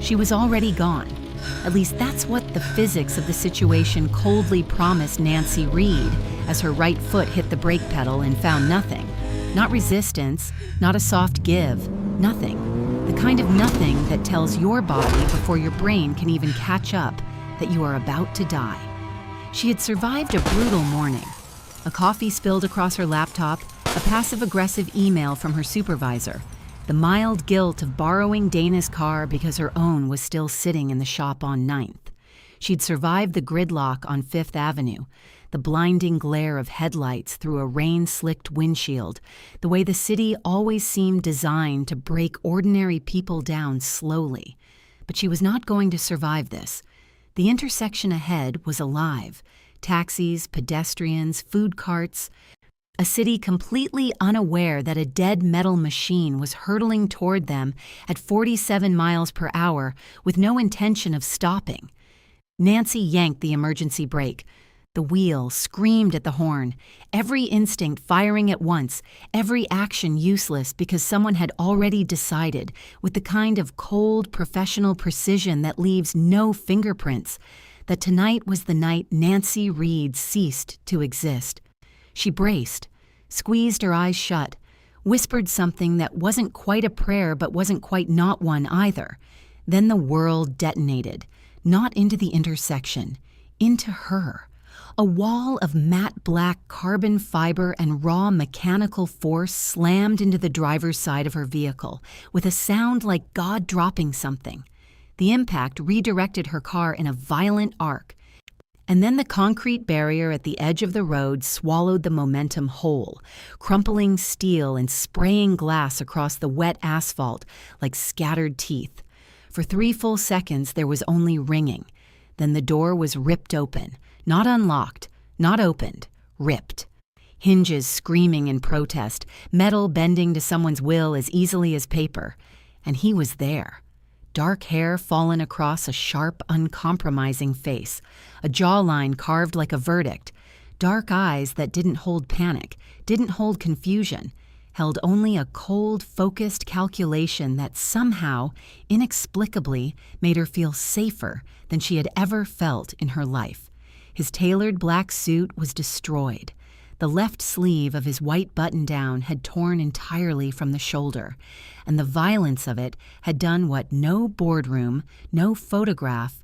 She was already gone. At least that's what the physics of the situation coldly promised Nancy Reed as her right foot hit the brake pedal and found nothing. Not resistance, not a soft give, nothing. The kind of nothing that tells your body before your brain can even catch up that you are about to die. She had survived a brutal morning. A coffee spilled across her laptop, a passive-aggressive email from her supervisor, the mild guilt of borrowing Dana's car because her own was still sitting in the shop on 9th. She'd survived the gridlock on 5th Avenue, the blinding glare of headlights through a rain-slicked windshield, the way the city always seemed designed to break ordinary people down slowly. But she was not going to survive this. The intersection ahead was alive. Taxis, pedestrians, food carts. A city completely unaware that a dead metal machine was hurtling toward them at 47 miles per hour with no intention of stopping. Nancy yanked the emergency brake. The wheel screamed at the horn, every instinct firing at once, every action useless because someone had already decided, with the kind of cold, professional precision that leaves no fingerprints, that tonight was the night Nancy Reed ceased to exist. She braced, squeezed her eyes shut, whispered something that wasn't quite a prayer but wasn't quite not one either. Then the world detonated, not into the intersection, into her. A wall of matte black carbon fiber and raw mechanical force slammed into the driver's side of her vehicle, with a sound like God dropping something. The impact redirected her car in a violent arc, and then the concrete barrier at the edge of the road swallowed the momentum whole, crumpling steel and spraying glass across the wet asphalt like scattered teeth. For 3 full seconds there was only ringing. Then the door was ripped open. Not unlocked, not opened, ripped. Hinges screaming in protest, metal bending to someone's will as easily as paper. And he was there. Dark hair fallen across a sharp, uncompromising face, a jawline carved like a verdict, dark eyes that didn't hold panic, didn't hold confusion, held only a cold, focused calculation that somehow, inexplicably, made her feel safer than she had ever felt in her life. His tailored black suit was destroyed. The left sleeve of his white button-down had torn entirely from the shoulder, and the violence of it had done what no boardroom, no photograph,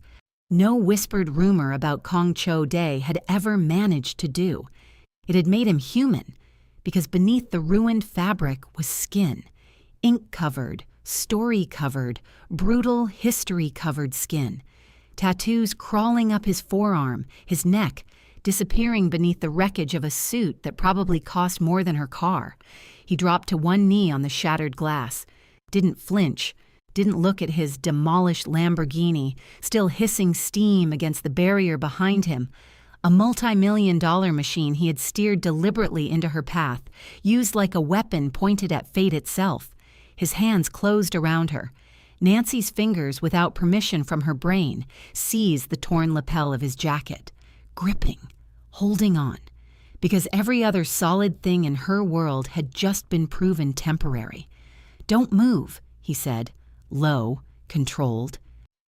no whispered rumor about Kong Cho Day had ever managed to do. It had made him human, because beneath the ruined fabric was skin, ink-covered, story-covered, brutal, history-covered skin. Tattoos crawling up his forearm, his neck, disappearing beneath the wreckage of a suit that probably cost more than her car. He dropped to one knee on the shattered glass, didn't flinch, didn't look at his demolished Lamborghini, still hissing steam against the barrier behind him. A multi-million-dollar machine he had steered deliberately into her path, used like a weapon pointed at fate itself. His hands closed around her. Nancy's fingers, without permission from her brain, seized the torn lapel of his jacket, gripping, holding on, because every other solid thing in her world had just been proven temporary. "Don't move," he said, low, controlled.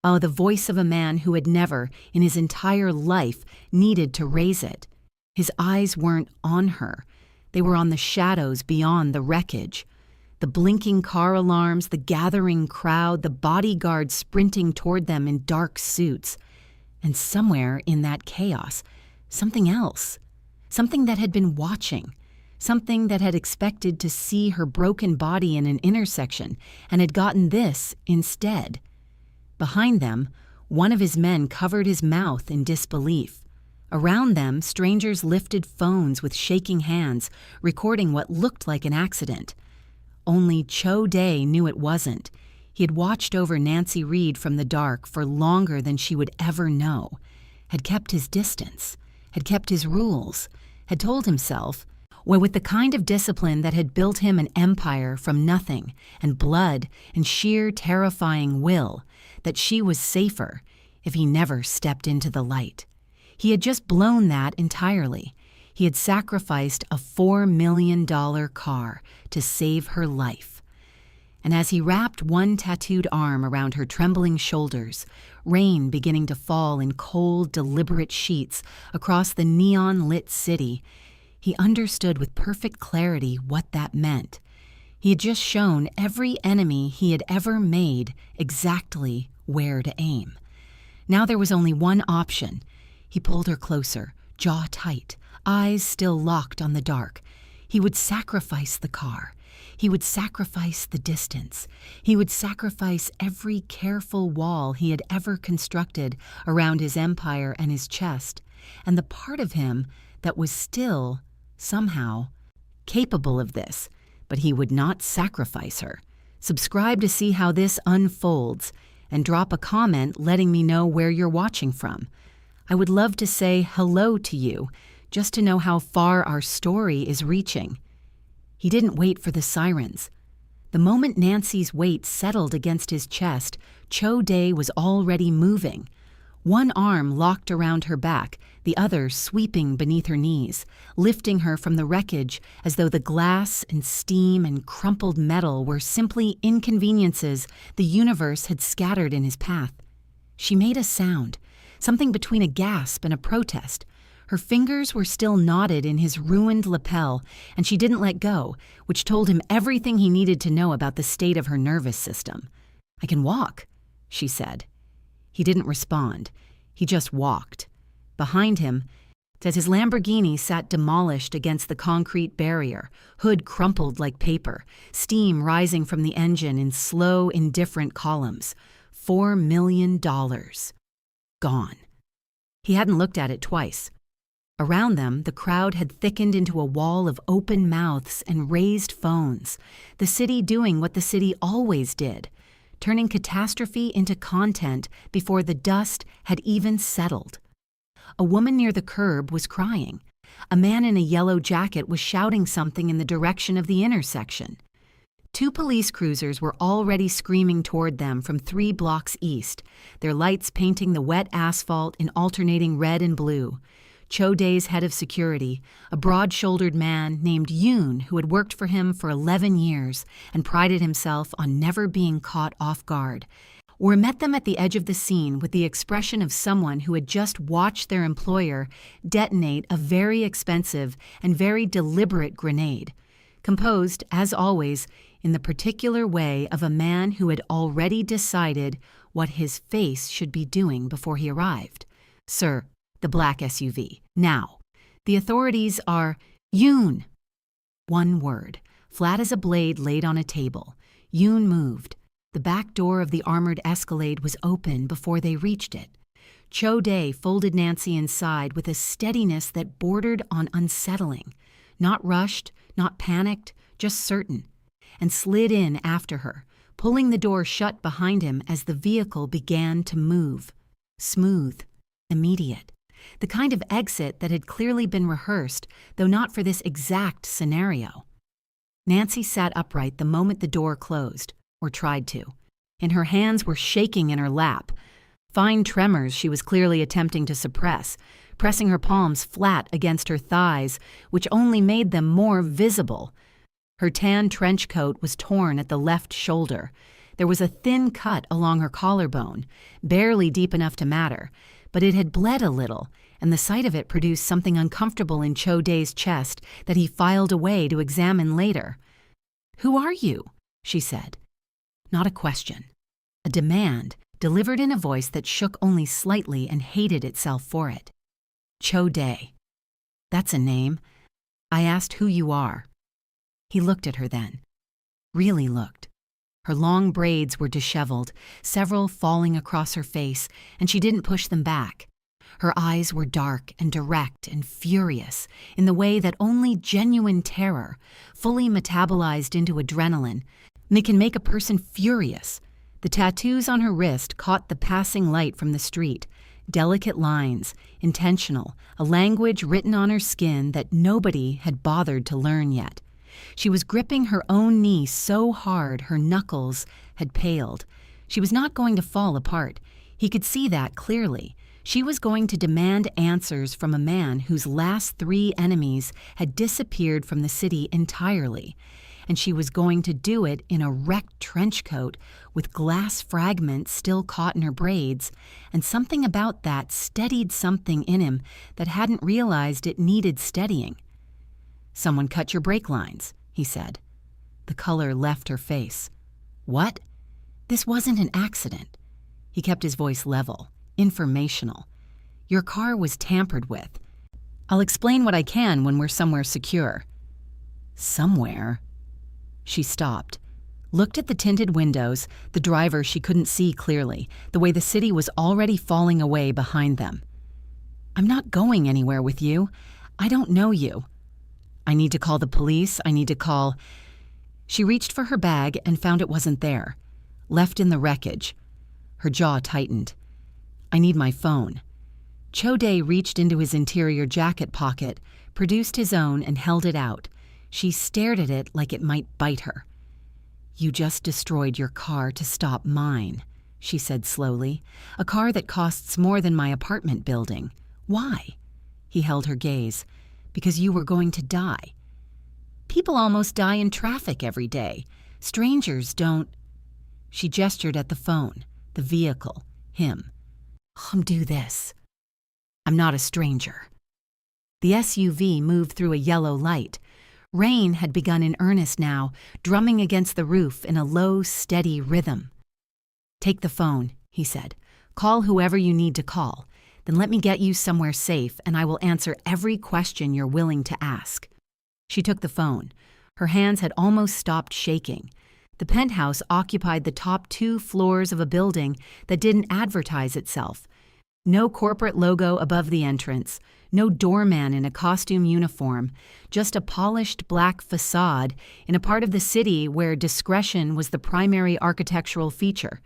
Oh, the voice of a man who had never, in his entire life, needed to raise it. His eyes weren't on her. They were on the shadows beyond the wreckage. The blinking car alarms, the gathering crowd, the bodyguards sprinting toward them in dark suits. And somewhere in that chaos, something else. Something that had been watching. Something that had expected to see her broken body in an intersection and had gotten this instead. Behind them, one of his men covered his mouth in disbelief. Around them, strangers lifted phones with shaking hands, recording what looked like an accident. Only Cho Day knew it wasn't. He had watched over Nancy Reed from the dark for longer than she would ever know, had kept his distance, had kept his rules, had told himself, well, with the kind of discipline that had built him an empire from nothing, and blood and sheer terrifying will, that she was safer if he never stepped into the light. He had just blown that entirely. He had sacrificed a $4 million car to save her life. and as he wrapped one tattooed arm around her trembling shoulders, rain beginning to fall in cold, deliberate sheets across the neon-lit city, he understood with perfect clarity what that meant. He had just shown every enemy he had ever made exactly where to aim. Now there was only one option. He pulled her closer, jaw tight, eyes still locked on the dark. He would sacrifice the car. He would sacrifice the distance. He would sacrifice every careful wall he had ever constructed around his empire and his chest, and the part of him that was still, somehow, capable of this. But he would not sacrifice her. Subscribe to see how this unfolds, and drop a comment letting me know where you're watching from. I would love to say hello to you, just to know how far our story is reaching. He didn't wait for the sirens. The moment Nancy's weight settled against his chest, Cho Dae was already moving. One arm locked around her back, the other sweeping beneath her knees, lifting her from the wreckage as though the glass and steam and crumpled metal were simply inconveniences the universe had scattered in his path. She made a sound, something between a gasp and a protest. Her fingers were still knotted in his ruined lapel, and she didn't let go, which told him everything he needed to know about the state of her nervous system. "I can walk," she said. He didn't respond. He just walked. Behind him, his Lamborghini sat demolished against the concrete barrier, hood crumpled like paper, steam rising from the engine in slow, indifferent columns. $4 million. Gone. He hadn't looked at it twice. Around them, the crowd had thickened into a wall of open mouths and raised phones, the city doing what the city always did, turning catastrophe into content before the dust had even settled. A woman near the curb was crying. A man in a yellow jacket was shouting something in the direction of the intersection. 2 police cruisers were already screaming toward them from 3 blocks east, their lights painting the wet asphalt in alternating red and blue. Cho Dae's head of security, a broad-shouldered man named Yoon who had worked for him for 11 years and prided himself on never being caught off guard, or met them at the edge of the scene with the expression of someone who had just watched their employer detonate a very expensive and very deliberate grenade, composed, as always, in the particular way of a man who had already decided what his face should be doing before he arrived. "Sir," the black SUV. "Now. The authorities are Yoon." One word, flat as a blade laid on a table. Yoon moved. The back door of the armored Escalade was open before they reached it. Cho Dae folded Nancy inside with a steadiness that bordered on unsettling. Not rushed, not panicked, just certain. And slid in after her, pulling the door shut behind him as the vehicle began to move. Smooth. Immediate. The kind of exit that had clearly been rehearsed, though not for this exact scenario. Nancy sat upright the moment the door closed, or tried to, and her hands were shaking in her lap. Fine tremors she was clearly attempting to suppress, pressing her palms flat against her thighs, which only made them more visible. Her tan trench coat was torn at the left shoulder. There was a thin cut along her collarbone, barely deep enough to matter, but it had bled a little, and the sight of it produced something uncomfortable in Cho Dae's chest that he filed away to examine later. "Who are you?" she said. Not a question. A demand, delivered in a voice that shook only slightly and hated itself for it. "Cho Dae. That's a name. I asked who you are." He looked at her then. Really looked. Her long braids were disheveled, several falling across her face, and she didn't push them back. Her eyes were dark and direct and furious, in the way that only genuine terror, fully metabolized into adrenaline, can make a person furious. The tattoos on her wrist caught the passing light from the street, delicate lines, intentional, a language written on her skin that nobody had bothered to learn yet. She was gripping her own knee so hard her knuckles had paled. She was not going to fall apart. He could see that clearly. She was going to demand answers from a man whose last 3 enemies had disappeared from the city entirely. and she was going to do it in a wrecked trench coat with glass fragments still caught in her braids, and something about that steadied something in him that hadn't realized it needed steadying. "Someone cut your brake lines," he said. The color left her face. "What?" "This wasn't an accident." He kept his voice level, informational. "Your car was tampered with. I'll explain what I can when we're somewhere secure." "Somewhere?" She stopped, looked at the tinted windows, the driver she couldn't see clearly, the way the city was already falling away behind them. "I'm not going anywhere with you. I don't know you. I need to call the police. I need to call—" She reached for her bag and found it wasn't there. Left in the wreckage. Her jaw tightened. "I need my phone." Choday reached into his interior jacket pocket, produced his own, and held it out. She stared at it like it might bite her. "You just destroyed your car to stop mine," she said slowly. "A car that costs more than my apartment building. Why?" He held her gaze. "Because you were going to die. People almost die in traffic every day. Strangers don't—" She gestured at the phone, the vehicle, him. "Do this." "I'm not a stranger." The SUV moved through a yellow light. Rain had begun in earnest now, drumming against the roof in a low, steady rhythm. "Take the phone," he said. "Call whoever you need to call. Then let me get you somewhere safe, and I will answer every question you're willing to ask." She took the phone. Her hands had almost stopped shaking. The penthouse occupied the top 2 floors of a building that didn't advertise itself. No corporate logo above the entrance, no doorman in a costume uniform, just a polished black facade in a part of the city where discretion was the primary architectural feature.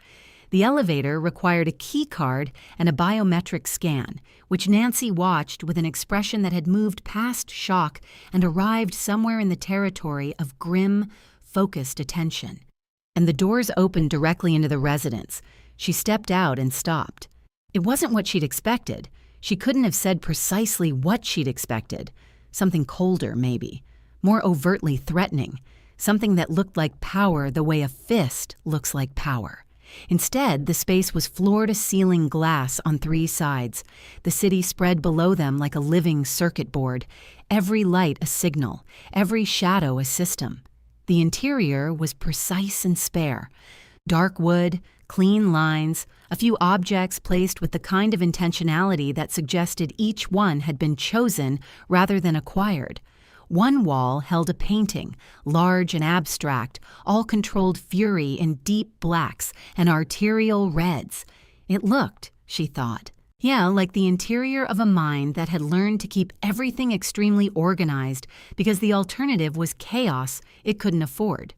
The elevator required a key card and a biometric scan, which Nancy watched with an expression that had moved past shock and arrived somewhere in the territory of grim, focused attention. And the doors opened directly into the residence. She stepped out and stopped. It wasn't what she'd expected. She couldn't have said precisely what she'd expected. Something colder, maybe. More overtly threatening. Something that looked like power the way a fist looks like power. Instead, the space was floor-to-ceiling glass on 3 sides. The city spread below them like a living circuit board. Every light a signal. Every shadow a system. The interior was precise and spare. Dark wood, clean lines, a few objects placed with the kind of intentionality that suggested each one had been chosen rather than acquired. One wall held a painting, large and abstract, all controlled fury in deep blacks and arterial reds. It looked, she thought, like the interior of a mind that had learned to keep everything extremely organized because the alternative was chaos it couldn't afford.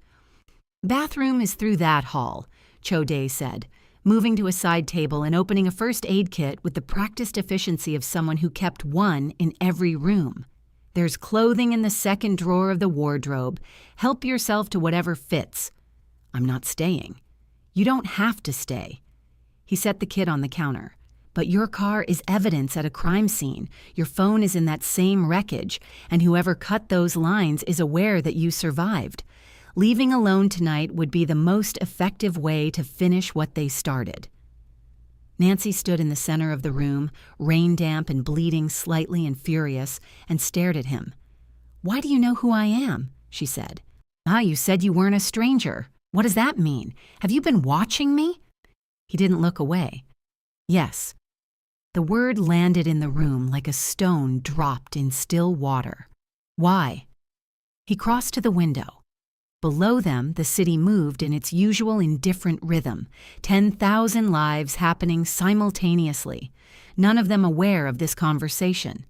"Bathroom is through that hall," Choday said, moving to a side table and opening a first aid kit with the practiced efficiency of someone who kept one in every room. "There's clothing in the second drawer of the wardrobe. Help yourself to whatever fits." "I'm not staying." "You don't have to stay." He set the kit on the counter. "But your car is evidence at a crime scene. Your phone is in that same wreckage, and whoever cut those lines is aware that you survived. Leaving alone tonight would be the most effective way to finish what they started." Nancy stood in the center of the room, rain-damp and bleeding slightly and furious, and stared at him. "Why do you know who I am?" she said. You said you weren't a stranger. What does that mean? Have you been watching me?" He didn't look away. "Yes." The word landed in the room like a stone dropped in still water. "Why?" He crossed to the window. Below them, the city moved in its usual indifferent rhythm, 10,000 lives happening simultaneously, none of them aware of this conversation.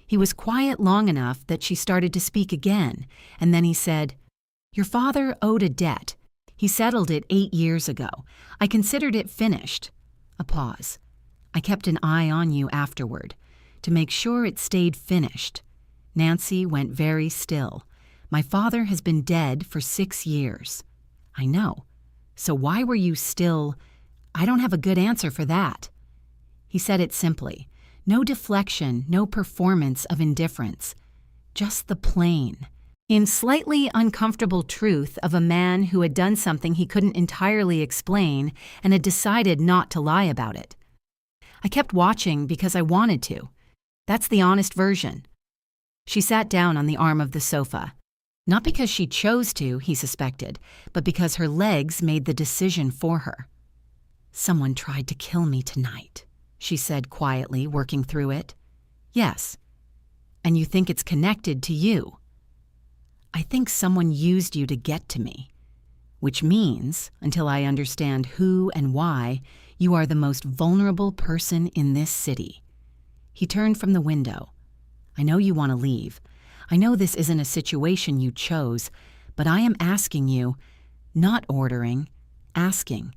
He was quiet long enough that she started to speak again, and then he said, "Your father owed a debt. He settled it 8 years ago. I considered it finished." A pause. "I kept an eye on you afterward, to make sure it stayed finished." Nancy went very still. "My father has been dead for 6 years." "I know. So why were you still—" "I don't have a good answer for that." He said it simply. No deflection, no performance of indifference. Just the plain, In slightly uncomfortable truth of a man who had done something he couldn't entirely explain and had decided not to lie about it. I kept watching because I wanted to. That's the honest version. She sat down on the arm of the sofa. Not because she chose to, he suspected, but because her legs made the decision for her. "Someone tried to kill me tonight," she said quietly, working through it. "Yes. And you think it's connected to you?" "I think someone used you to get to me. Which means, until I understand who and why, you are the most vulnerable person in this city." He turned from the window. "I know you want to leave. I know this isn't a situation you chose, but I am asking you, not ordering, asking,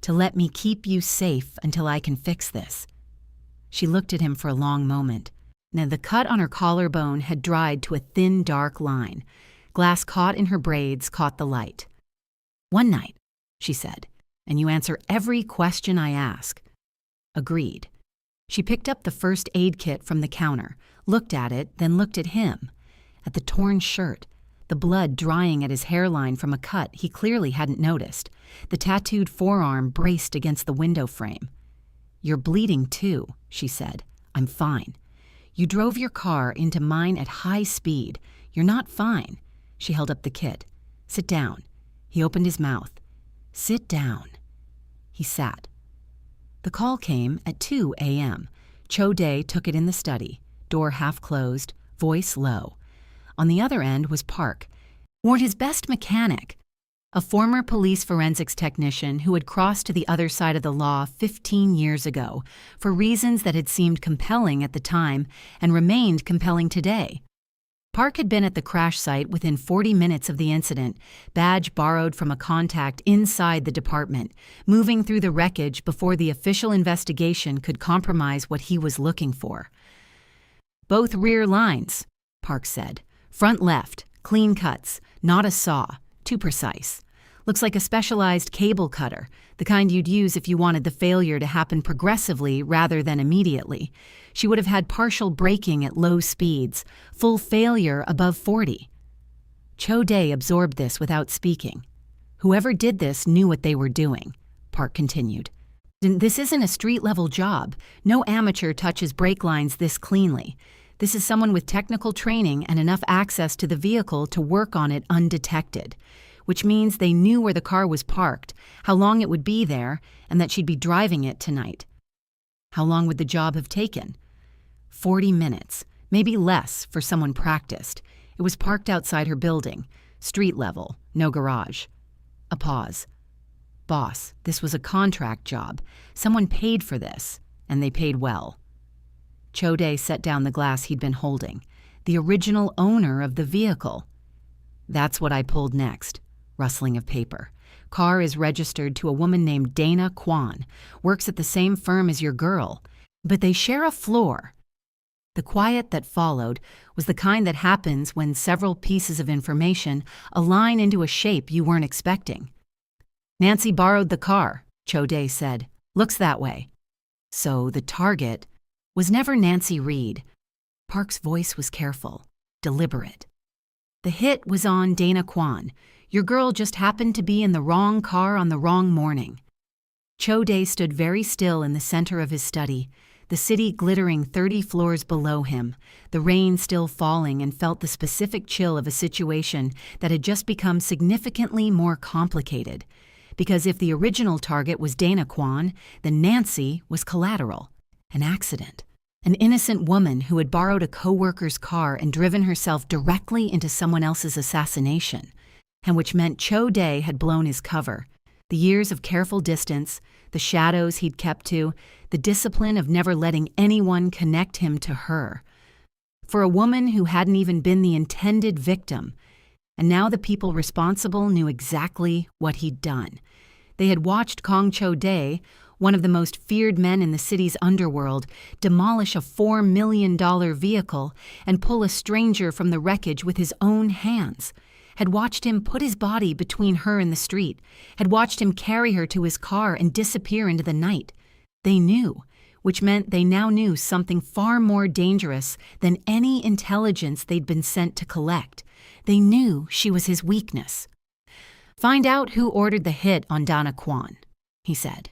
to let me keep you safe until I can fix this." She looked at him for a long moment. Now the cut on her collarbone had dried to a thin, dark line. Glass caught in her braids caught the light. "One night," she said, "and you answer every question I ask." Agreed. She picked up the first aid kit from the counter, looked at it, then looked at him, at the torn shirt, the blood drying at his hairline from a cut he clearly hadn't noticed, the tattooed forearm braced against the window frame. "You're bleeding too," she said. "I'm fine. You drove your car into mine at high speed. You're not fine." She held up the kit. "Sit down." He opened his mouth. "Sit down." He sat. The call came at 2 a.m. Cho Dae took it in the study, door half closed, voice low. On the other end was Park, or his best mechanic, a former police forensics technician who had crossed to the other side of the law 15 years ago for reasons that had seemed compelling at the time and remained compelling today. Park had been at the crash site within 40 minutes of the incident, badge borrowed from a contact inside the department, moving through the wreckage before the official investigation could compromise what he was looking for. "Both rear lines," Park said. "Front left, clean cuts, not a saw, too precise. Looks like a specialized cable cutter, the kind you'd use if you wanted the failure to happen progressively rather than immediately. She would have had partial braking at low speeds, full failure above 40. Cho Dae absorbed this without speaking. "Whoever did this knew what they were doing," Park continued. "This isn't a street-level job. No amateur touches brake lines this cleanly. This is someone with technical training and enough access to the vehicle to work on it undetected, which means they knew where the car was parked, how long it would be there, and that she'd be driving it tonight." "How long would the job have taken?" 40 minutes, maybe less for someone practiced. It was parked outside her building, street level, no garage. A pause. "Boss, this was a contract job. Someone paid for this, and they paid well." Cho Dae set down the glass he'd been holding. "The original owner of the vehicle." "That's what I pulled next." Rustling of paper. "Car is registered to a woman named Dana Kwan, works at the same firm as your girl, but they share a floor." The quiet that followed was the kind that happens when several pieces of information align into a shape you weren't expecting. "Nancy borrowed the car," Cho Dae said. "Looks that way." "So the target was never Nancy Reed." Park's voice was careful, deliberate. "The hit was on Dana Kwan. Your girl just happened to be in the wrong car on the wrong morning." Cho Dae stood very still in the center of his study, the city glittering 30 floors below him, the rain still falling, and felt the specific chill of a situation that had just become significantly more complicated. Because if the original target was Dana Kwan, then Nancy was collateral, an accident. An innocent woman who had borrowed a co-worker's car and driven herself directly into someone else's assassination, and which meant Cho Dae had blown his cover. The years of careful distance, the shadows he'd kept to, the discipline of never letting anyone connect him to her. For a woman who hadn't even been the intended victim, and now the people responsible knew exactly what he'd done. They had watched Kong Cho Dae, one of the most feared men in the city's underworld, demolish a $4 million vehicle and pull a stranger from the wreckage with his own hands, had watched him put his body between her and the street, had watched him carry her to his car and disappear into the night. They knew, which meant they now knew something far more dangerous than any intelligence they'd been sent to collect. They knew she was his weakness. "Find out who ordered the hit on Donna Kwan," he said.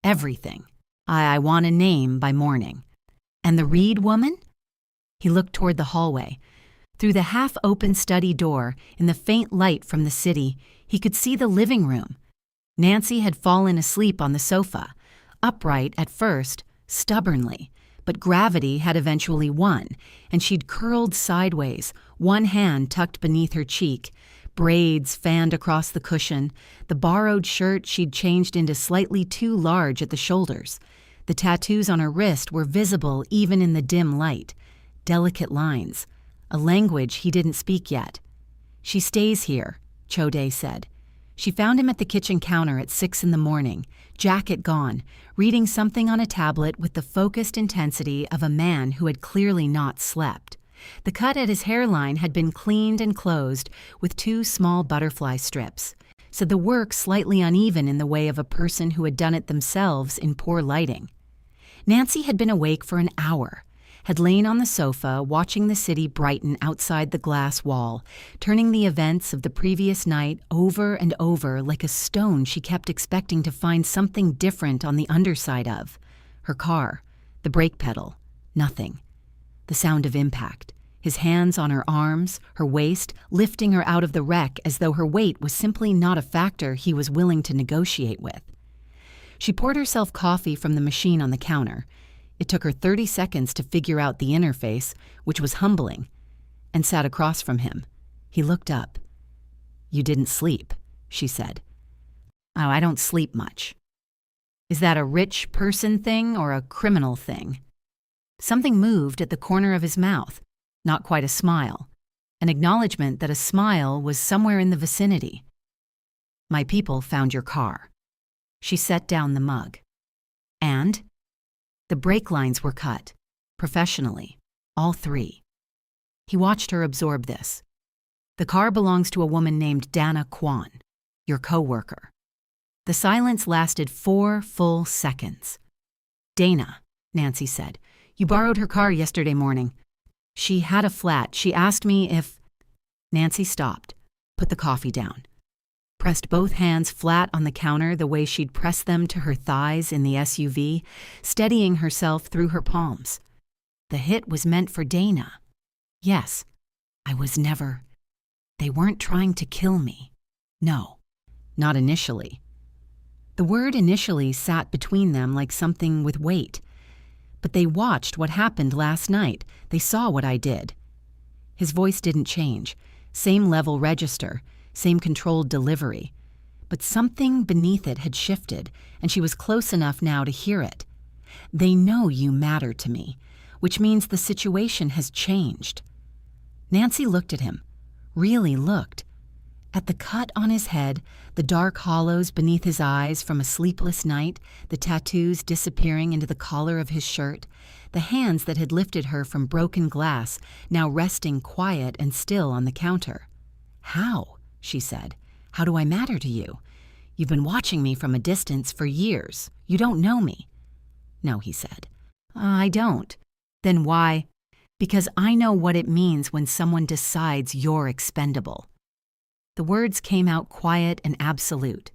"Everything. I want a name by morning." "And the Reed woman?" He looked toward the hallway. Through the half-open study door, in the faint light from the city, he could see the living room. Nancy had fallen asleep on the sofa, upright at first, stubbornly, but gravity had eventually won, and she'd curled sideways, one hand tucked beneath her cheek, braids fanned across the cushion, the borrowed shirt she'd changed into slightly too large at the shoulders. The tattoos on her wrist were visible even in the dim light, delicate lines, a language he didn't speak yet. "She stays here," Choday said. She found him at the kitchen counter at 6 in the morning, jacket gone, reading something on a tablet with the focused intensity of a man who had clearly not slept. The cut at his hairline had been cleaned and closed with 2 small butterfly strips, so the work slightly uneven in the way of a person who had done it themselves in poor lighting. Nancy had been awake for an hour, had lain on the sofa watching the city brighten outside the glass wall, turning the events of the previous night over and over like a stone she kept expecting to find something different on the underside of. Her car, the brake pedal, nothing. The sound of impact, his hands on her arms, her waist, lifting her out of the wreck as though her weight was simply not a factor he was willing to negotiate with. She poured herself coffee from the machine on the counter. It took her 30 seconds to figure out the interface, which was humbling, and sat across from him. He looked up. "You didn't sleep," she said. "Oh, I don't sleep much." "Is that a rich person thing or a criminal thing?" Something moved at the corner of his mouth, not quite a smile, an acknowledgement that a smile was somewhere in the vicinity. "My people found your car." She set down the mug. "And?" The brake lines were cut, professionally, all 3. He watched her absorb this. "The car belongs to a woman named Donna Kwan, your co-worker." The silence lasted 4 full seconds. "Dana," Nancy said, "you borrowed her car yesterday morning. She had a flat. She asked me if—" Nancy stopped, put the coffee down, pressed both hands flat on the counter the way she'd pressed them to her thighs in the SUV, steadying herself through her palms. "The hit was meant for Dana. Yes, I was never— They weren't trying to kill me. No, not initially." The word initially sat between them like something with weight. "But they watched what happened last night. They saw what I did." His voice didn't change. Same level register, same controlled delivery. But something beneath it had shifted, and she was close enough now to hear it. "They know you matter to me, which means the situation has changed." Nancy looked at him, really looked. At the cut on his head, the dark hollows beneath his eyes from a sleepless night, the tattoos disappearing into the collar of his shirt, the hands that had lifted her from broken glass now resting quiet and still on the counter. "How?" she said. "How do I matter to you? You've been watching me from a distance for years. You don't know me." "No," he said. "I don't." "Then why?" "Because I know what it means when someone decides you're expendable." The words came out quiet and absolute.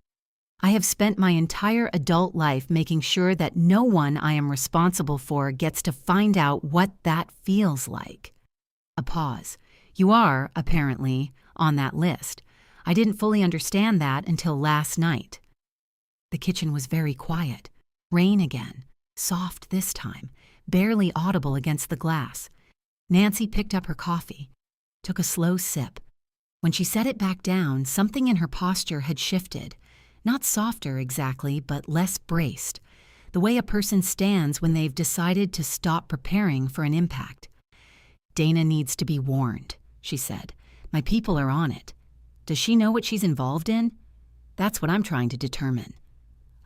"I have spent my entire adult life making sure that no one I am responsible for gets to find out what that feels like." A pause. "You are, apparently, on that list. I didn't fully understand that until last night." The kitchen was very quiet. Rain again, soft this time, barely audible against the glass. Nancy picked up her coffee, took a slow sip. When she set it back down, something in her posture had shifted. Not softer exactly, but less braced. The way a person stands when they've decided to stop preparing for an impact. "Dana needs to be warned," she said. "My people are on it. Does she know what she's involved in? That's what I'm trying to determine."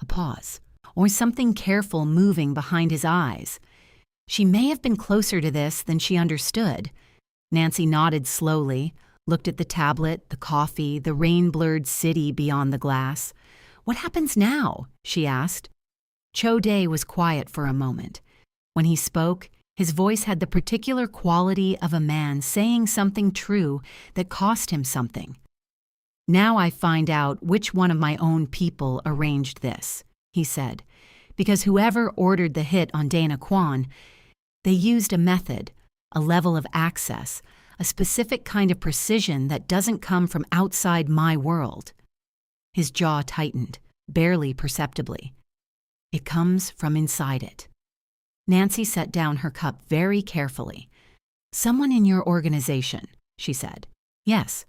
A pause, or something careful moving behind his eyes. She may have been closer to this than she understood. Nancy nodded slowly, looked at the tablet, the coffee, the rain-blurred city beyond the glass. "What happens now?" she asked. Choday was quiet for a moment. When he spoke, his voice had the particular quality of a man saying something true that cost him something. "Now I find out which one of my own people arranged this," he said, "because whoever ordered the hit on Dana Kwan, they used a method, a level of access, a specific kind of precision that doesn't come from outside my world." His jaw tightened, barely perceptibly. "It comes from inside it." Nancy set down her cup very carefully. "Someone in your organization," she said. "Yes.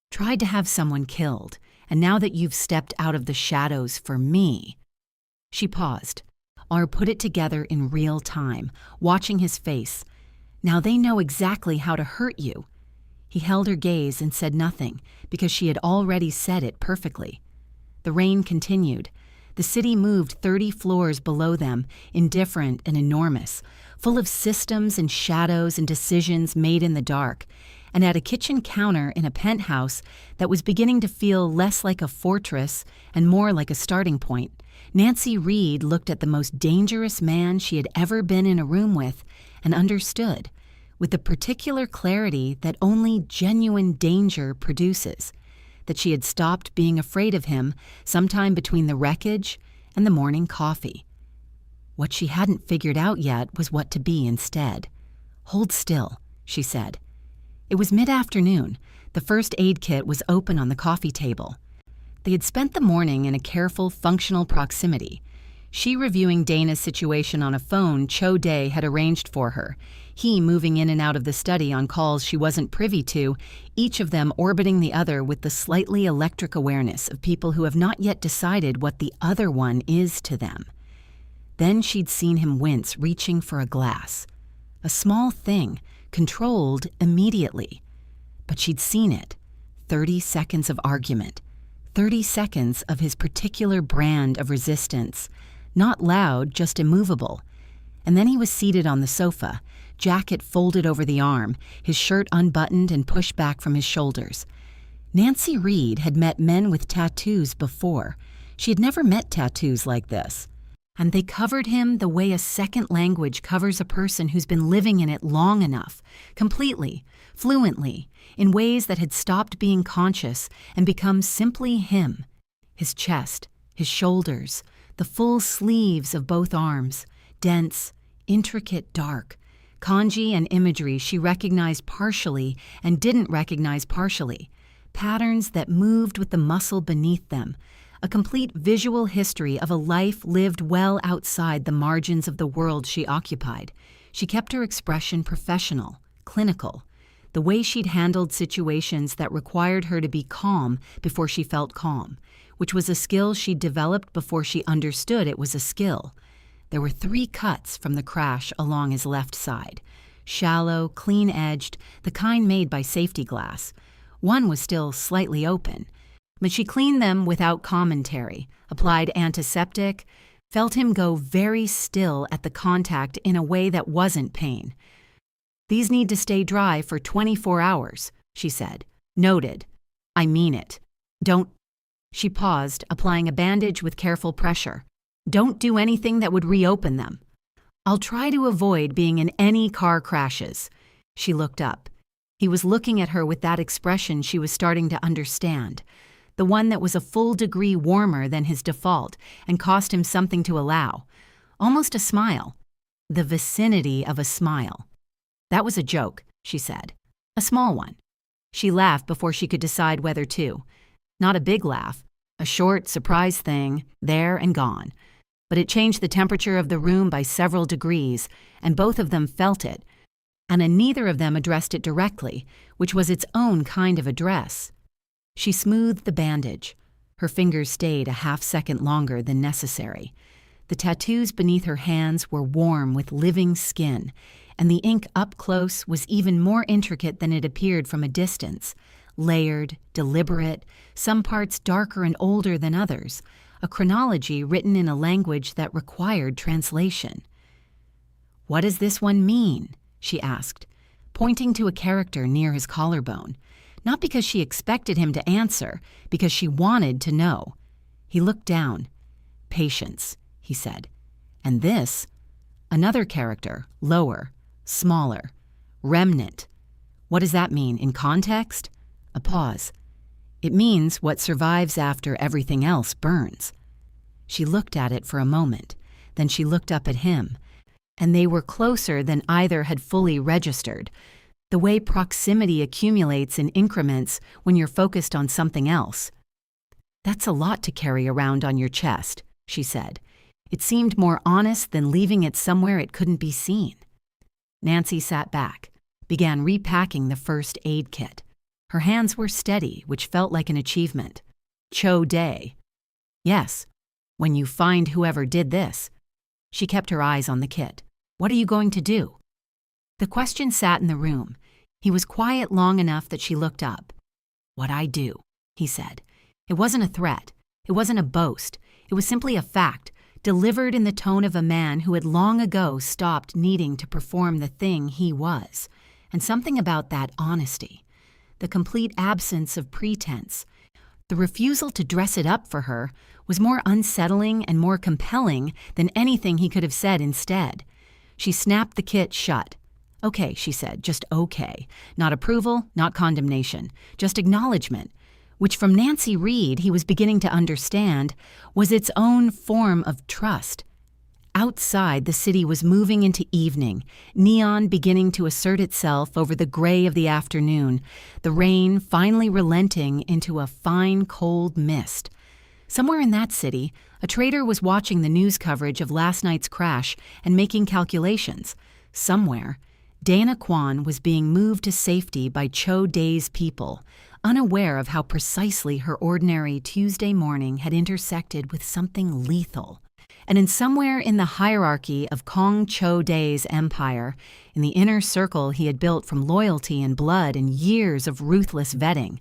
Tried to have someone killed, and now that you've stepped out of the shadows for me." She paused, or put it together in real time, watching his face. "Now they know exactly how to hurt you." He held her gaze and said nothing, because she had already said it perfectly. The rain continued. The city moved 30 floors below them, indifferent and enormous, full of systems and shadows and decisions made in the dark, and at a kitchen counter in a penthouse that was beginning to feel less like a fortress and more like a starting point, Nancy Reed looked at the most dangerous man she had ever been in a room with and understood, with the particular clarity that only genuine danger produces, that she had stopped being afraid of him sometime between the wreckage and the morning coffee. What she hadn't figured out yet was what to be instead. "Hold still," she said. It was mid-afternoon. The first aid kit was open on the coffee table. They had spent the morning in a careful, functional proximity. She reviewing Dana's situation on a phone Cho Day had arranged for her, he moving in and out of the study on calls she wasn't privy to, each of them orbiting the other with the slightly electric awareness of people who have not yet decided what the other one is to them. Then she'd seen him wince, reaching for a glass. A small thing, controlled immediately. But she'd seen it. 30 seconds of argument. 30 seconds of his particular brand of resistance. Not loud, just immovable. And then he was seated on the sofa, jacket folded over the arm, his shirt unbuttoned and pushed back from his shoulders. Nancy Reed had met men with tattoos before. She had never met tattoos like this. And they covered him the way a second language covers a person who's been living in it long enough, completely, fluently, in ways that had stopped being conscious and become simply him. His chest, his shoulders, the full sleeves of both arms, dense, intricate, dark. Kanji and imagery she recognized partially and didn't recognize partially. Patterns that moved with the muscle beneath them. A complete visual history of a life lived well outside the margins of the world she occupied. She kept her expression professional, clinical. The way she'd handled situations that required her to be calm before she felt calm, which was a skill she'd developed before she understood it was a skill. There were 3 cuts from the crash along his left side. Shallow, clean-edged, the kind made by safety glass. One was still slightly open, but she cleaned them without commentary, applied antiseptic, felt him go very still at the contact in a way that wasn't pain. "These need to stay dry for 24 hours, she said. "Noted. I mean it. Don't—" She paused, applying a bandage with careful pressure. "Don't do anything that would reopen them. I'll try to avoid being in any car crashes." She looked up. He was looking at her with that expression she was starting to understand, the one that was a full degree warmer than his default and cost him something to allow. Almost a smile. The vicinity of a smile. "That was a joke," she said. "A small one." She laughed before she could decide whether to. Not a big laugh. A short, surprise thing, there and gone. But it changed the temperature of the room by several degrees, and both of them felt it. And neither of them addressed it directly, which was its own kind of address. She smoothed the bandage. Her fingers stayed a half-second longer than necessary. The tattoos beneath her hands were warm with living skin, and the ink up close was even more intricate than it appeared from a distance. Layered, deliberate, some parts darker and older than others, a chronology written in a language that required translation. "What does this one mean?" she asked, pointing to a character near his collarbone, not because she expected him to answer, because she wanted to know. He looked down. "Patience," he said. "And this, Another character, lower, smaller, remnant. What does that mean in context? A pause. It means what survives after everything else burns. She looked at it for a moment, then she looked up at him, and they were closer than either had fully registered, the way proximity accumulates in increments when you're focused on something else. "That's a lot to carry around on your chest," she said. It seemed more honest than leaving it somewhere it couldn't be seen. Nancy sat back, began repacking the first aid kit. Her hands were steady, which felt like an achievement. Cho Day. "Yes, when you find whoever did this." She kept her eyes on the kit. "What are you going to do?" The question sat in the room. He was quiet long enough that she looked up. "What I do," he said. It wasn't a threat. It wasn't a boast. It was simply a fact, delivered in the tone of a man who had long ago stopped needing to perform the thing he was. And something about that honesty, the complete absence of pretense, the refusal to dress it up for her, was more unsettling and more compelling than anything he could have said instead. She snapped the kit shut. "Okay," she said, "just okay. Not approval, not condemnation, just acknowledgement," which from Nancy Reed he was beginning to understand was its own form of trust. Outside, the city was moving into evening, neon beginning to assert itself over the gray of the afternoon, the rain finally relenting into a fine, cold mist. Somewhere in that city, a trader was watching the news coverage of last night's crash and making calculations. Somewhere, Dana Kwan was being moved to safety by Cho Day's people, unaware of how precisely her ordinary Tuesday morning had intersected with something lethal. And in somewhere in the hierarchy of Kong Cho Day's empire, in the inner circle he had built from loyalty and blood and years of ruthless vetting,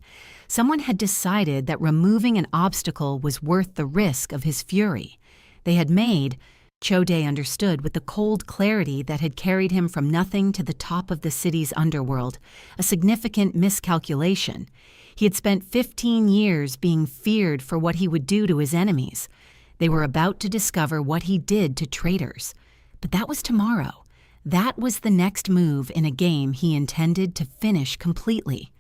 someone had decided that removing an obstacle was worth the risk of his fury. They had made, Cho Day understood with the cold clarity that had carried him from nothing to the top of the city's underworld, a significant miscalculation. He had spent 15 years being feared for what he would do to his enemies. They were about to discover what he did to traitors. But that was tomorrow. That was the next move in a game he intended to finish completely.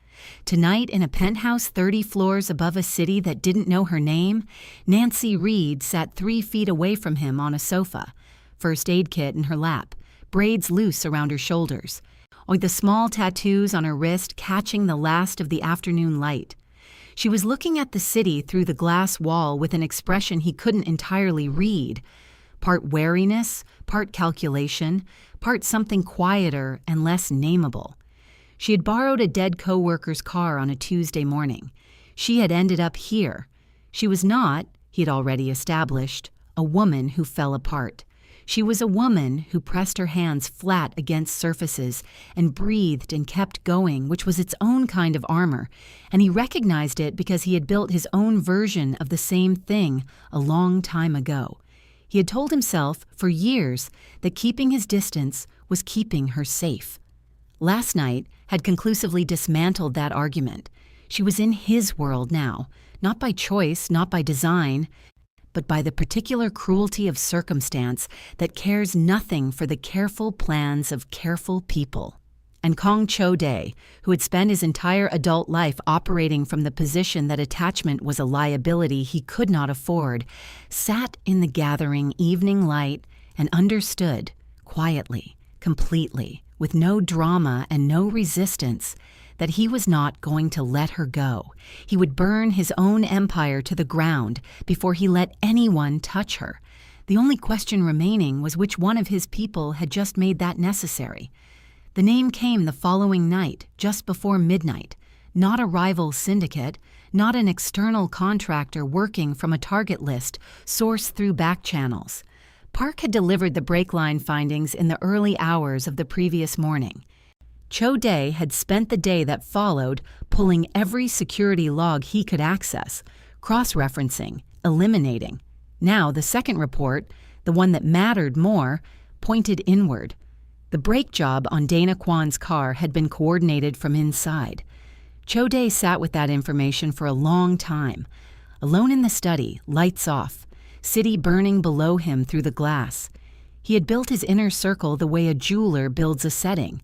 Tonight, in a penthouse 30 floors above a city that didn't know her name, Nancy Reed sat 3 feet away from him on a sofa, first aid kit in her lap, braids loose around her shoulders, or the small tattoos on her wrist catching the last of the afternoon light. She was looking at the city through the glass wall with an expression he couldn't entirely read, part wariness, part calculation, part something quieter and less nameable. She had borrowed a dead co-worker's car on a Tuesday morning. She had ended up here. She was not, he'd already established, a woman who fell apart. She was a woman who pressed her hands flat against surfaces and breathed and kept going, which was its own kind of armor, and he recognized it because he had built his own version of the same thing a long time ago. He had told himself for years that keeping his distance was keeping her safe. Last night had conclusively dismantled that argument. She was in his world now, not by choice, not by design, but by the particular cruelty of circumstance that cares nothing for the careful plans of careful people. And Kong Cho Day, who had spent his entire adult life operating from the position that attachment was a liability he could not afford, sat in the gathering evening light and understood, quietly, completely, with no drama and no resistance, that he was not going to let her go. He would burn his own empire to the ground before he let anyone touch her. The only question remaining was which one of his people had just made that necessary. The name came the following night, just before midnight. Not a rival syndicate, not an external contractor working from a target list sourced through back channels. Park had delivered the brake line findings in the early hours of the previous morning. Cho Day had spent the day that followed pulling every security log he could access, cross-referencing, eliminating. Now the second report, the one that mattered more, pointed inward. The brake job on Dana Kwan's car had been coordinated from inside. Cho Day sat with that information for a long time. Alone in the study, lights off, city burning below him through the glass. He had built his inner circle the way a jeweler builds a setting.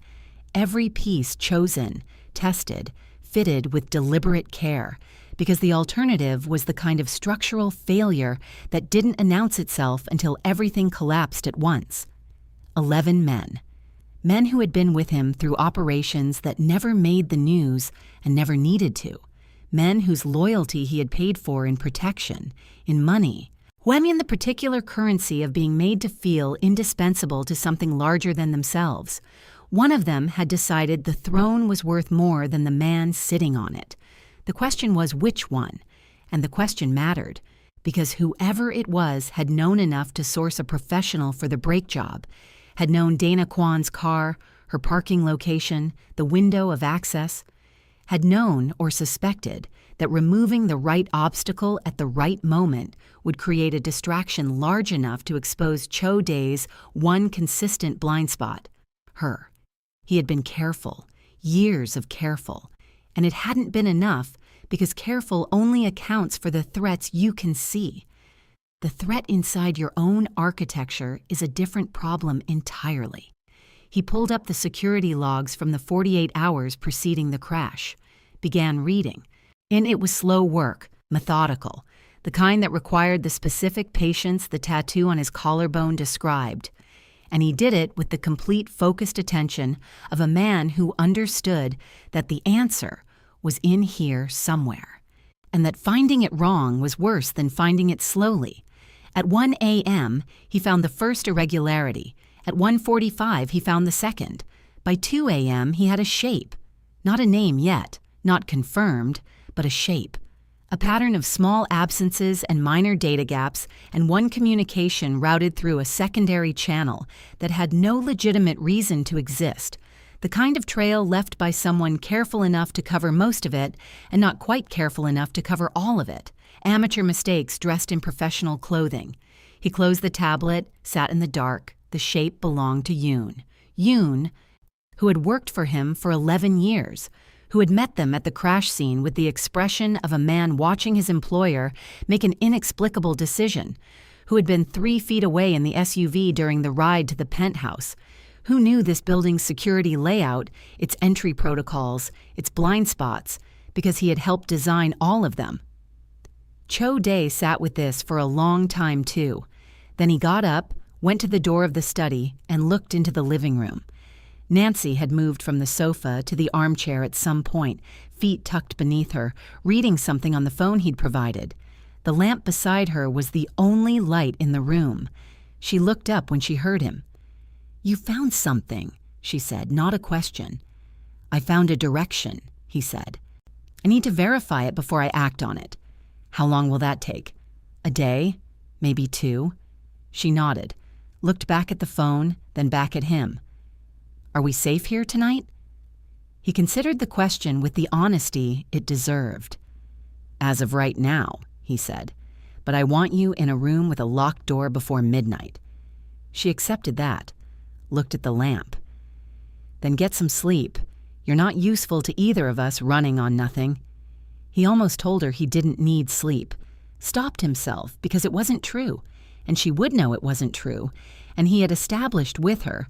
Every piece chosen, tested, fitted with deliberate care, because the alternative was the kind of structural failure that didn't announce itself until everything collapsed at once. 11 men. Men who had been with him through operations that never made the news and never needed to. Men whose loyalty he had paid for in protection, in money, who in the particular currency of being made to feel indispensable to something larger than themselves. One of them had decided the throne was worth more than the man sitting on it. The question was which one, and the question mattered, because whoever it was had known enough to source a professional for the brake job, had known Dana Kwan's car, her parking location, the window of access, had known or suspected that removing the right obstacle at the right moment would create a distraction large enough to expose Cho Dae's one consistent blind spot, her. He had been careful, years of careful, and it hadn't been enough because careful only accounts for the threats you can see. The threat inside your own architecture is a different problem entirely. He pulled up the security logs from the 48 hours preceding the crash, began reading. And it was slow work, methodical, the kind that required the specific patience the tattoo on his collarbone described. And he did it with the complete focused attention of a man who understood that the answer was in here somewhere, and that finding it wrong was worse than finding it slowly. At 1 a.m., he found the first irregularity. At 1:45, he found the second. By 2 a.m., he had a shape. Not a name yet, not confirmed, but a shape. A pattern of small absences and minor data gaps, and one communication routed through a secondary channel that had no legitimate reason to exist. The kind of trail left by someone careful enough to cover most of it and not quite careful enough to cover all of it. Amateur mistakes dressed in professional clothing. He closed the tablet, sat in the dark. The shape belonged to Yoon. Yoon, who had worked for him for 11 years, who had met them at the crash scene with the expression of a man watching his employer make an inexplicable decision, who had been 3 feet away in the SUV during the ride to the penthouse, who knew this building's security layout, its entry protocols, its blind spots, because he had helped design all of them. Cho Dae sat with this for a long time, too. Then he got up, went to the door of the study, and looked into the living room. Nancy had moved from the sofa to the armchair at some point, feet tucked beneath her, reading something on the phone he'd provided. The lamp beside her was the only light in the room. She looked up when she heard him. "You found something," she said, not a question. "I found a direction," he said. "I need to verify it before I act on it." "How long will that take?" "A day, maybe 2. She nodded, looked back at the phone, then back at him. "Are we safe here tonight?" He considered the question with the honesty it deserved. "As of right now," he said, "but I want you in a room with a locked door before midnight." She accepted that, looked at the lamp. "Then get some sleep. You're not useful to either of us running on nothing." He almost told her he didn't need sleep, stopped himself because it wasn't true, and she would know it wasn't true, and he had established with her,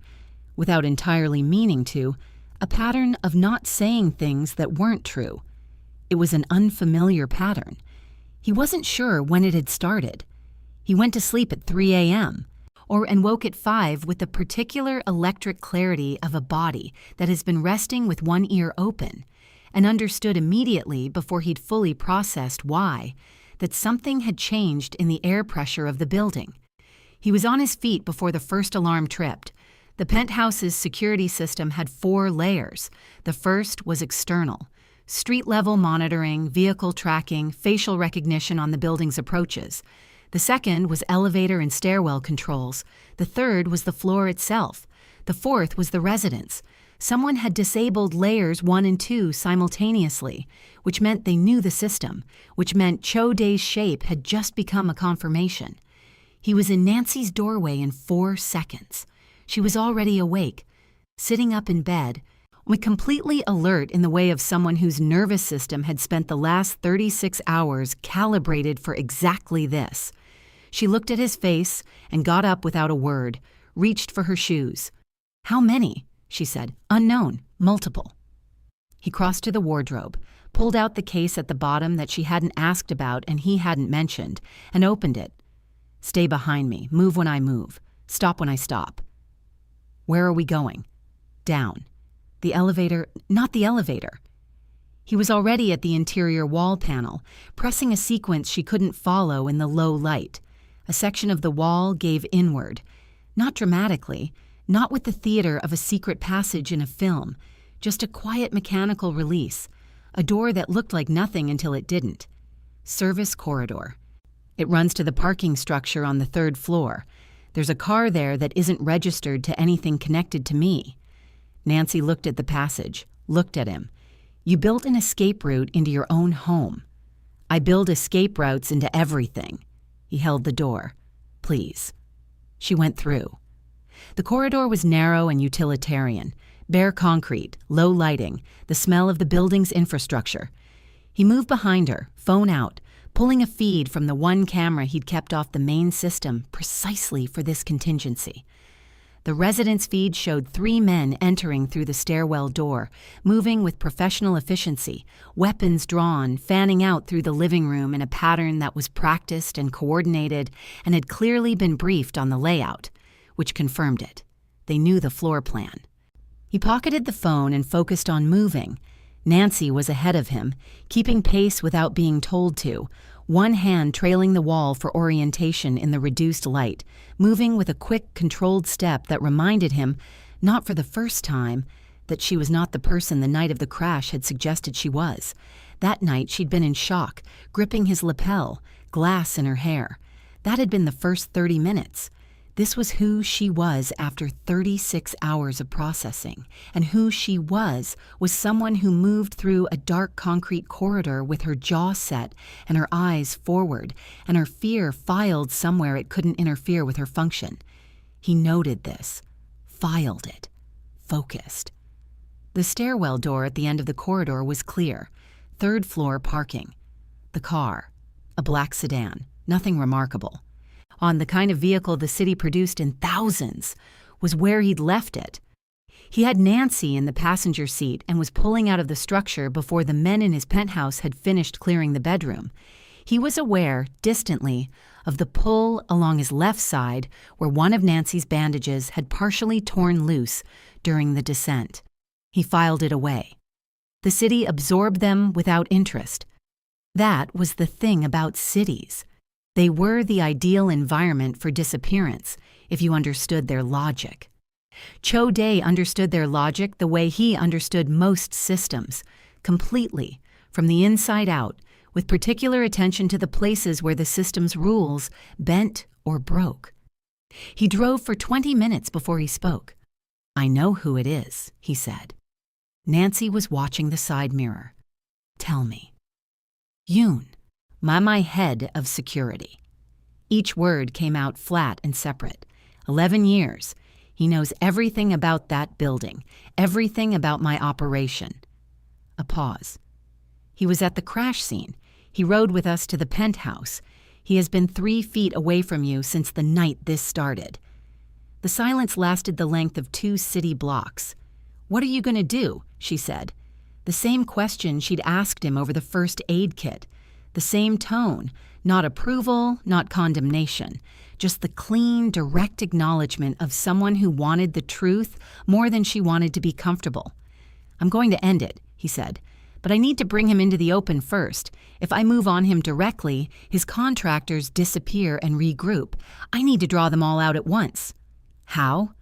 without entirely meaning to, a pattern of not saying things that weren't true. It was an unfamiliar pattern. He wasn't sure when it had started. He went to sleep at 3 a.m., and woke at 5 with the particular electric clarity of a body that has been resting with one ear open, and understood immediately before he'd fully processed why, that something had changed in the air pressure of the building. He was on his feet before the first alarm tripped. The penthouse's security system had 4 layers. The first was external: street-level monitoring, vehicle tracking, facial recognition on the building's approaches. The second was elevator and stairwell controls. The third was the floor itself. The fourth was the residence. Someone had disabled layers 1 and 2 simultaneously, which meant they knew the system, which meant Cho Dae's shape had just become a confirmation. He was in Nancy's doorway in 4 seconds. She was already awake, sitting up in bed, completely alert in the way of someone whose nervous system had spent the last 36 hours calibrated for exactly this. She looked at his face and got up without a word, reached for her shoes. "How many?" she said. "Unknown. Multiple." He crossed to the wardrobe, pulled out the case at the bottom that she hadn't asked about and he hadn't mentioned, and opened it. "Stay behind me. Move when I move. Stop when I stop." "Where are we going?" "Down." "The elevator—" "Not the elevator." He was already at the interior wall panel, pressing a sequence she couldn't follow in the low light. A section of the wall gave inward. Not dramatically, not with the theater of a secret passage in a film, just a quiet mechanical release, a door that looked like nothing until it didn't. Service corridor. It runs to the parking structure on the 3rd floor. There's a car there that isn't registered to anything connected to me. Nancy looked at the passage, looked at him. "You built an escape route into your own home." "I build escape routes into everything." He held the door. "Please." She went through. The corridor was narrow and utilitarian. Bare concrete, low lighting, the smell of the building's infrastructure. He moved behind her, phone out, pulling a feed from the one camera he'd kept off the main system precisely for this contingency. The residence feed showed 3 men entering through the stairwell door, moving with professional efficiency, weapons drawn, fanning out through the living room in a pattern that was practiced and coordinated and had clearly been briefed on the layout, which confirmed it. They knew the floor plan. He pocketed the phone and focused on moving. Nancy was ahead of him, keeping pace without being told to, one hand trailing the wall for orientation in the reduced light, moving with a quick, controlled step that reminded him, not for the first time, that she was not the person the night of the crash had suggested she was. That night she'd been in shock, gripping his lapel, glass in her hair. That had been the first 30 minutes. This was who she was after 36 hours of processing, and who she was someone who moved through a dark concrete corridor with her jaw set and her eyes forward, and her fear filed somewhere it couldn't interfere with her function. He noted this, filed it, focused. The stairwell door at the end of the corridor was clear, 3rd floor parking. The car, a black sedan, nothing remarkable. On the kind of vehicle the city produced in thousands, was where he'd left it. He had Nancy in the passenger seat and was pulling out of the structure before the men in his penthouse had finished clearing the bedroom. He was aware, distantly, of the pull along his left side where one of Nancy's bandages had partially torn loose during the descent. He filed it away. The city absorbed them without interest. That was the thing about cities. They were the ideal environment for disappearance, if you understood their logic. Cho Dae understood their logic the way he understood most systems, completely, from the inside out, with particular attention to the places where the system's rules bent or broke. He drove for 20 minutes before he spoke. "I know who it is," he said. Nancy was watching the side mirror. "Tell me." "Yoon. My head of security." Each word came out flat and separate. 11 years. He knows everything about that building, everything about my operation. A pause. "He was at the crash scene. He rode with us to the penthouse. He has been 3 feet away from you since the night this started." The silence lasted the length of 2 city blocks. "What are you going to do?" she said. The same question she'd asked him over the first aid kit. The same tone, not approval, not condemnation, just the clean, direct acknowledgement of someone who wanted the truth more than she wanted to be comfortable. "I'm going to end it," he said, "but I need to bring him into the open first. If I move on him directly, his contractors disappear and regroup. I need to draw them all out at once." "How?"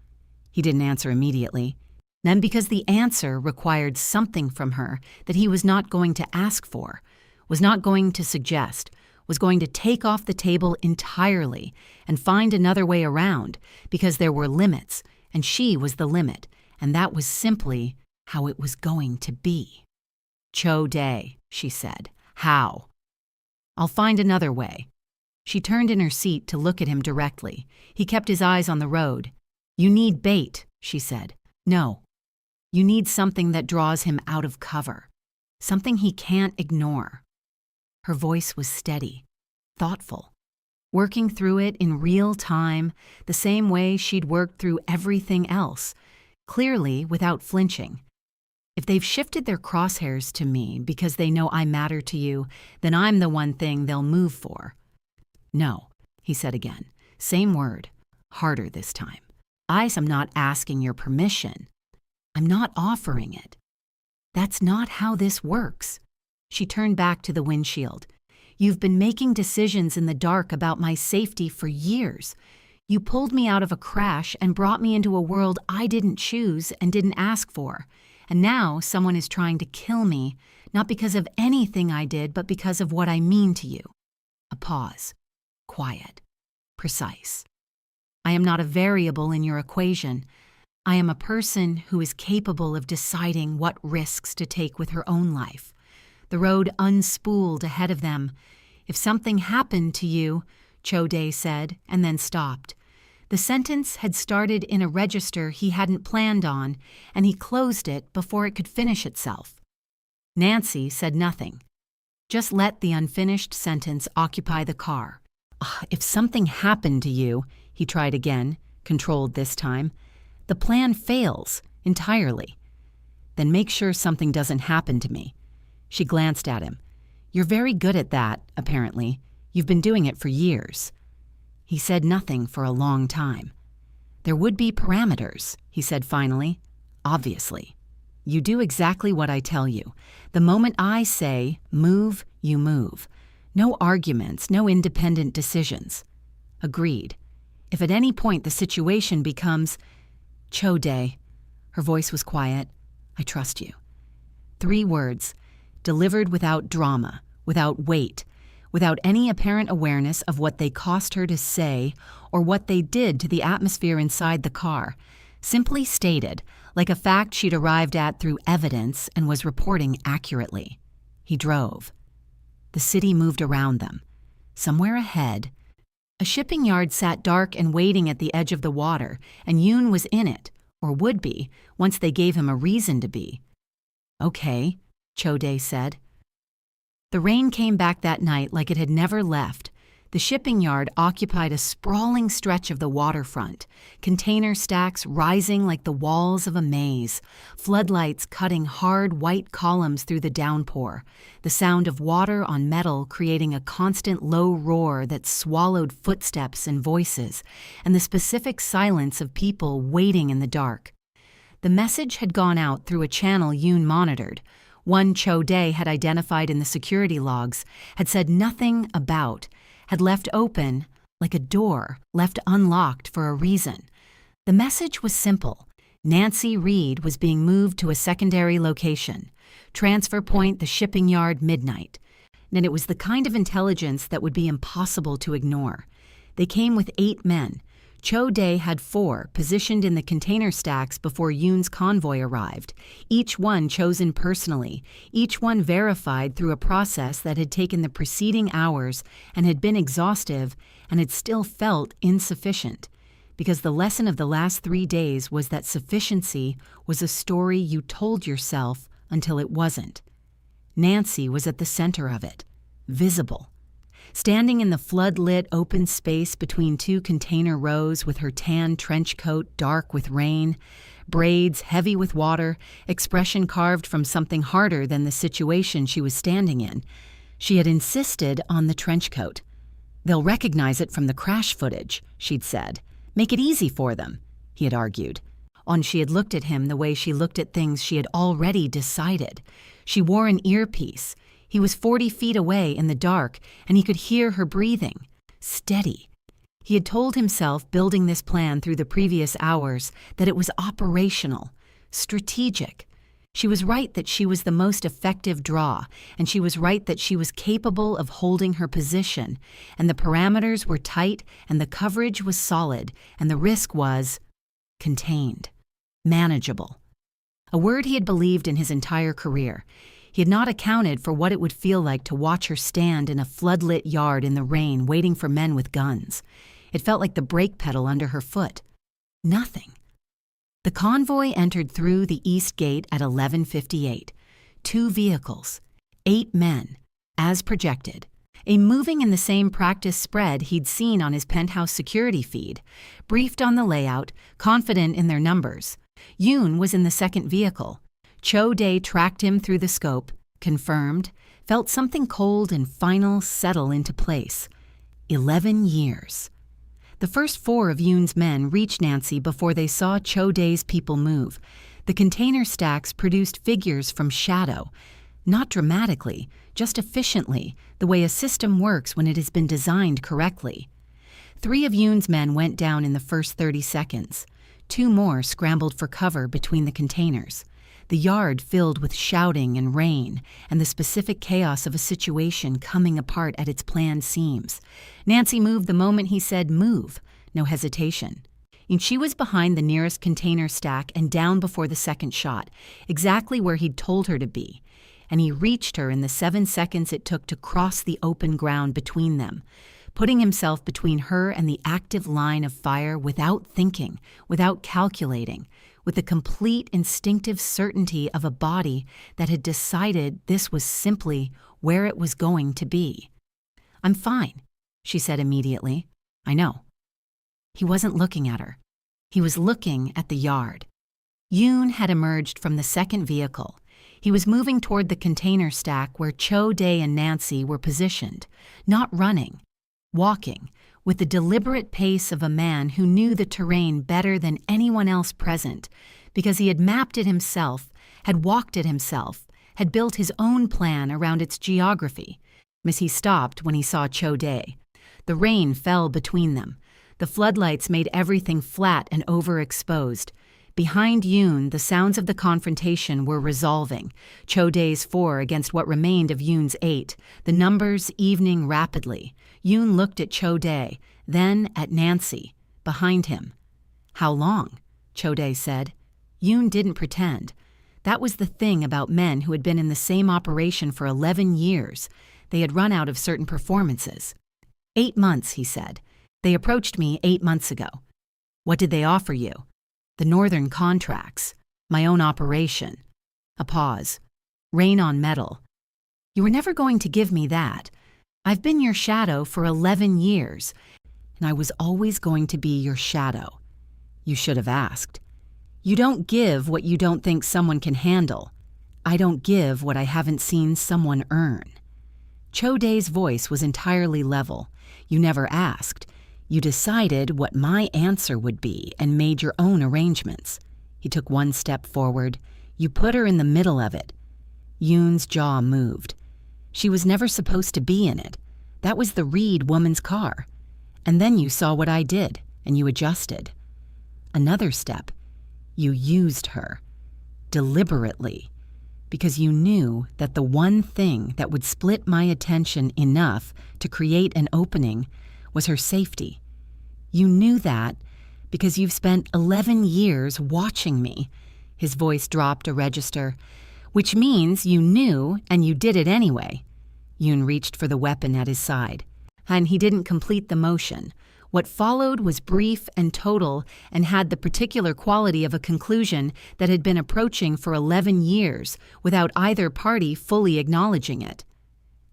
He didn't answer immediately. Then because the answer required something from her that he was not going to ask for, was not going to suggest, was going to take off the table entirely and find another way around, because there were limits, and she was the limit, and that was simply how it was going to be. "Cho Dae," she said. "How?" "I'll find another way." She turned in her seat to look at him directly. He kept his eyes on the road. "You need bait," she said. "No. You need something that draws him out of cover. Something he can't ignore." Her voice was steady, thoughtful. working through it in real time, the same way she'd worked through everything else, clearly without flinching. If they've shifted their crosshairs to me because they know I matter to you, then I'm the one thing they'll move for. No, he said again. Same word, harder this time. I'm not asking your permission. I'm not offering it. That's not how this works. She turned back to the windshield. You've been making decisions in the dark about my safety for years. You pulled me out of a crash and brought me into a world I didn't choose and didn't ask for. And now someone is trying to kill me, not because of anything I did, but because of what I mean to you. A pause. Quiet. Precise. I am not a variable in your equation. I am a person who is capable of deciding what risks to take with her own life. The road unspooled ahead of them. If something happened to you, Choday said, and then stopped. The sentence had started in a register he hadn't planned on, and he closed it before it could finish itself. Nancy said nothing. Just let the unfinished sentence occupy the car. If something happened to you, he tried again, controlled this time, the plan fails entirely. Then make sure something doesn't happen to me. She glanced at him. You're very good at that, apparently. You've been doing it for years. He said nothing for a long time. There would be parameters, he said finally. Obviously. You do exactly what I tell you. The moment I say, move, you move. No arguments, no independent decisions. Agreed. If at any point the situation becomes, Choday, her voice was quiet, I trust you. 3 words, delivered without drama, without weight, without any apparent awareness of what they cost her to say or what they did to the atmosphere inside the car, simply stated, like a fact she'd arrived at through evidence and was reporting accurately. He drove. The city moved around them. Somewhere ahead, a shipping yard sat dark and waiting at the edge of the water, and Yoon was in it, or would be, once they gave him a reason to be. Okay, Choday said. The rain came back that night like it had never left. The shipping yard occupied a sprawling stretch of the waterfront, container stacks rising like the walls of a maze, floodlights cutting hard white columns through the downpour, the sound of water on metal creating a constant low roar that swallowed footsteps and voices, and the specific silence of people waiting in the dark. The message had gone out through a channel Yoon monitored. One Choday had identified in the security logs, had said nothing about, had left open, like a door left unlocked for a reason. The message was simple. Nancy Reed was being moved to a secondary location. Transfer point the shipping yard midnight. And it was the kind of intelligence that would be impossible to ignore. They came with 8 men. Choday had 4 positioned in the container stacks before Yoon's convoy arrived, each one chosen personally, each one verified through a process that had taken the preceding hours and had been exhaustive and had still felt insufficient, because the lesson of the last 3 days was that sufficiency was a story you told yourself until it wasn't. Nancy was at the center of it, visible. Standing in the flood-lit open space between 2 container rows with her tan trench coat dark with rain, braids heavy with water, expression carved from something harder than the situation she was standing in, she had insisted on the trench coat. They'll recognize it from the crash footage, she'd said. Make it easy for them, he had argued. She had looked at him the way she looked at things she had already decided. She wore an earpiece. He was 40 feet away in the dark, and he could hear her breathing. Steady. He had told himself, building this plan through the previous hours, that it was operational, strategic. She was right that she was the most effective draw, and she was right that she was capable of holding her position, and the parameters were tight, and the coverage was solid, and the risk was contained, manageable. A word he had believed in his entire career. He had not accounted for what it would feel like to watch her stand in a floodlit yard in the rain waiting for men with guns. It felt like the brake pedal under her foot. Nothing. The convoy entered through the east gate at 11:58. 2 vehicles, 8 men, as projected, a moving in the same practice spread he'd seen on his penthouse security feed, briefed on the layout, confident in their numbers. Yoon was in the second vehicle. Cho Dae tracked him through the scope, confirmed, felt something cold and final settle into place. 11 years. The first 4 of Yoon's men reached Nancy before they saw Cho Dae's people move. The container stacks produced figures from shadow, not dramatically, just efficiently, the way a system works when it has been designed correctly. 3 of Yoon's men went down in the first 30 seconds. 2 more scrambled for cover between the containers. The yard filled with shouting and rain, and the specific chaos of a situation coming apart at its planned seams. Nancy moved the moment he said move, no hesitation. And she was behind the nearest container stack and down before the second shot, exactly where he'd told her to be. And he reached her in the 7 seconds it took to cross the open ground between them, putting himself between her and the active line of fire without thinking, without calculating, with the complete instinctive certainty of a body that had decided this was simply where it was going to be. "I'm fine," she said immediately. "I know." He wasn't looking at her. He was looking at the yard. Yoon had emerged from the second vehicle. He was moving toward the container stack where Cho Dae and Nancy were positioned, not running, walking, with the deliberate pace of a man who knew the terrain better than anyone else present, because he had mapped it himself, had walked it himself, had built his own plan around its geography. As he stopped when he saw Cho Dae. The rain fell between them. The floodlights made everything flat and overexposed. Behind Yoon, the sounds of the confrontation were resolving. Cho Dae's 4 against what remained of Yoon's 8, the numbers evening rapidly. Yoon looked at Cho Dae, then at Nancy, behind him. "How long?" Cho Dae said. Yoon didn't pretend. That was the thing about men who had been in the same operation for 11 years. They had run out of certain performances. 8 months, he said. "They approached me 8 months ago." "What did they offer you?" "The northern contracts. My own operation." A pause. "Rain on metal." "You were never going to give me that. I've been your shadow for 11 years, and I was always going to be your shadow." "You should have asked." "You don't give what you don't think someone can handle. I don't give what I haven't seen someone earn." Cho Dae's voice was entirely level. "You never asked. You decided what my answer would be and made your own arrangements." He took 1 step forward. "You put her in the middle of it." Yoon's jaw moved. "She was never supposed to be in it. That was the Reed woman's car. And then you saw what I did, and you adjusted." Another step. "You used her. Deliberately. Because you knew that the one thing that would split my attention enough to create an opening was her safety. You knew that because you've spent 11 years watching me." His voice dropped a register. "Which means you knew and you did it anyway." Yoon reached for the weapon at his side. And he didn't complete the motion. What followed was brief and total and had the particular quality of a conclusion that had been approaching for 11 years without either party fully acknowledging it.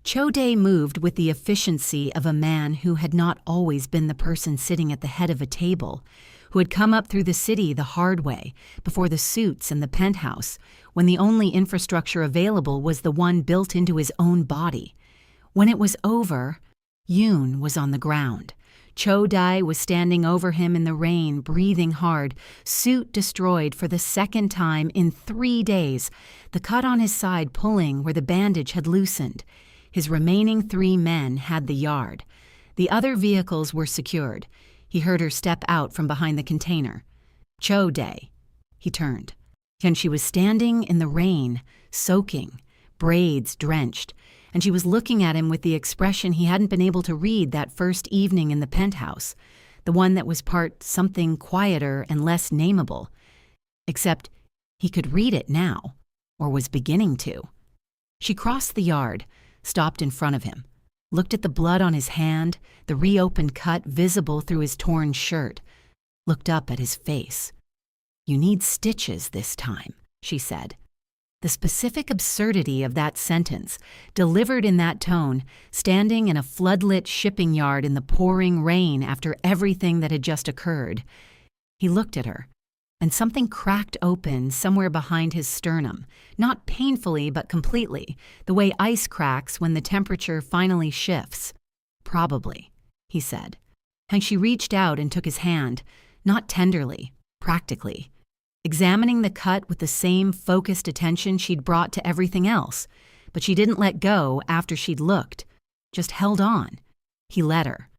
Cho Dae moved with the efficiency of a man who had not always been the person sitting at the head of a table, who had come up through the city the hard way, before the suits and the penthouse, when the only infrastructure available was the one built into his own body. When it was over, Yoon was on the ground. Cho Dae was standing over him in the rain, breathing hard, suit destroyed for the second time in 3 days, the cut on his side pulling where the bandage had loosened. His remaining 3 men had the yard. The other vehicles were secured. He heard her step out from behind the container. "Cho Dae." He turned. And she was standing in the rain, soaking, braids drenched, and she was looking at him with the expression he hadn't been able to read that first evening in the penthouse, the one that was part something quieter and less nameable. Except he could read it now, or was beginning to. She crossed the yard, stopped in front of him, looked at the blood on his hand, the reopened cut visible through his torn shirt, looked up at his face. "You need stitches this time," she said. The specific absurdity of that sentence, delivered in that tone, standing in a floodlit shipping yard in the pouring rain after everything that had just occurred. He looked at her, and something cracked open somewhere behind his sternum, not painfully but completely, the way ice cracks when the temperature finally shifts. "Probably," he said. And she reached out and took his hand, not tenderly, practically, examining the cut with the same focused attention she'd brought to everything else, but she didn't let go after she'd looked, just held on. He let her.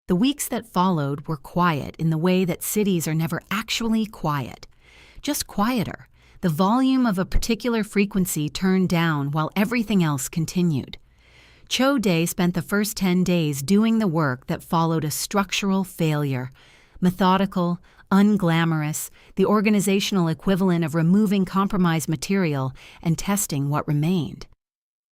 The weeks that followed were quiet in the way that cities are never actually quiet, just quieter, the volume of a particular frequency turned down while everything else continued. Cho Dae spent the first 10 days doing the work that followed a structural failure, methodical, unglamorous, the organizational equivalent of removing compromised material and testing what remained.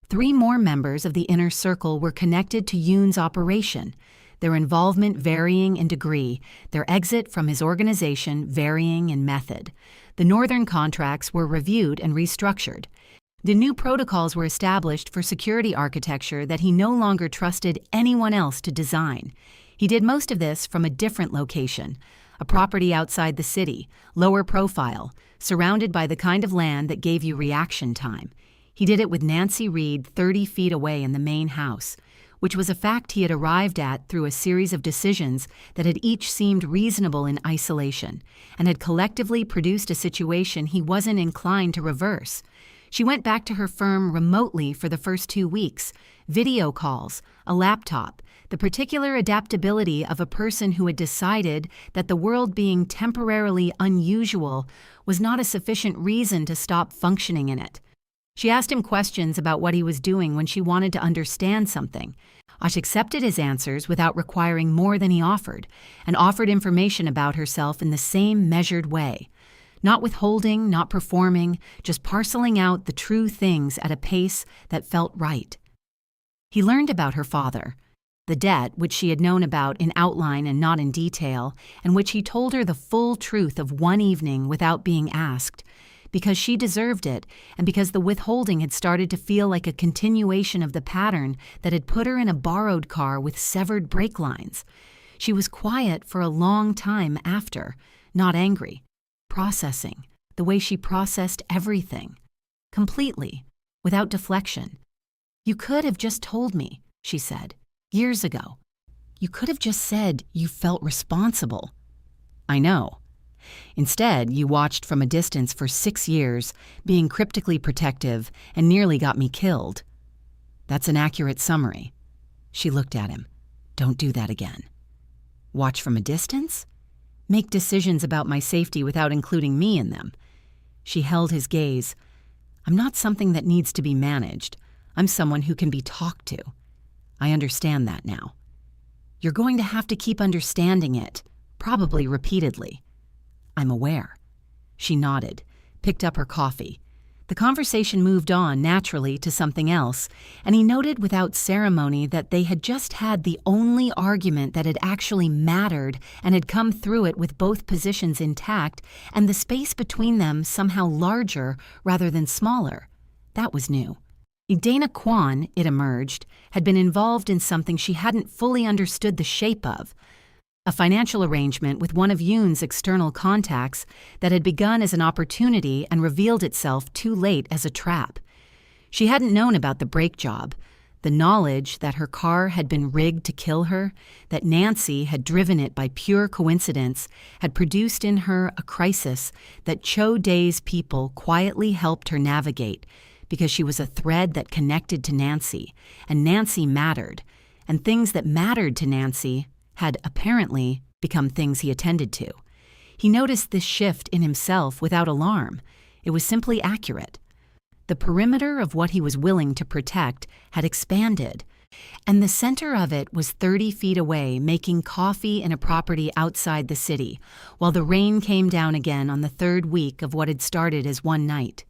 3 more members of the inner circle were connected to Yoon's operation, their involvement varying in degree, their exit from his organization varying in method. The northern contracts were reviewed and restructured. The new protocols were established for security architecture that he no longer trusted anyone else to design. He did most of this from a different location, a property outside the city, lower profile, surrounded by the kind of land that gave you reaction time. He did it with Nancy Reed 30 feet away in the main house, which was a fact he had arrived at through a series of decisions that had each seemed reasonable in isolation, and had collectively produced a situation he wasn't inclined to reverse. She went back to her firm remotely for the first 2 weeks, video calls, a laptop, the particular adaptability of a person who had decided that the world being temporarily unusual was not a sufficient reason to stop functioning in it. She asked him questions about what he was doing when she wanted to understand something. Ash accepted his answers without requiring more than he offered, and offered information about herself in the same measured way. Not withholding, not performing, just parceling out the true things at a pace that felt right. He learned about her father, the debt which she had known about in outline and not in detail, and which he told her the full truth of one evening without being asked, because she deserved it, and because the withholding had started to feel like a continuation of the pattern that had put her in a borrowed car with severed brake lines. She was quiet for a long time after, not angry, processing, the way she processed everything, completely, without deflection. "You could have just told me," she said, "years ago. You could have just said you felt responsible." "I know. Instead, you watched from a distance for 6 years, being cryptically protective, and nearly got me killed." "That's an accurate summary." She looked at him. "Don't do that again." "Watch from a distance? Make decisions about my safety without including me in them." She held his gaze. "I'm not something that needs to be managed. I'm someone who can be talked to. I understand that now." "You're going to have to keep understanding it, probably repeatedly." "I'm aware." She nodded, picked up her coffee. The conversation moved on naturally to something else, and he noted without ceremony that they had just had the only argument that had actually mattered and had come through it with both positions intact and the space between them somehow larger rather than smaller. That was new. Dana Kwan, it emerged, had been involved in something she hadn't fully understood the shape of, a financial arrangement with one of Yoon's external contacts that had begun as an opportunity and revealed itself too late as a trap. She hadn't known about the brake job, the knowledge that her car had been rigged to kill her, that Nancy had driven it by pure coincidence, had produced in her a crisis that Cho Dae's people quietly helped her navigate, because she was a thread that connected to Nancy, and Nancy mattered, and things that mattered to Nancy had apparently become things he attended to. He noticed this shift in himself without alarm. It was simply accurate. The perimeter of what he was willing to protect had expanded, and the center of it was 30 feet away, making coffee in a property outside the city, while the rain came down again on the 3rd week of what had started as one night.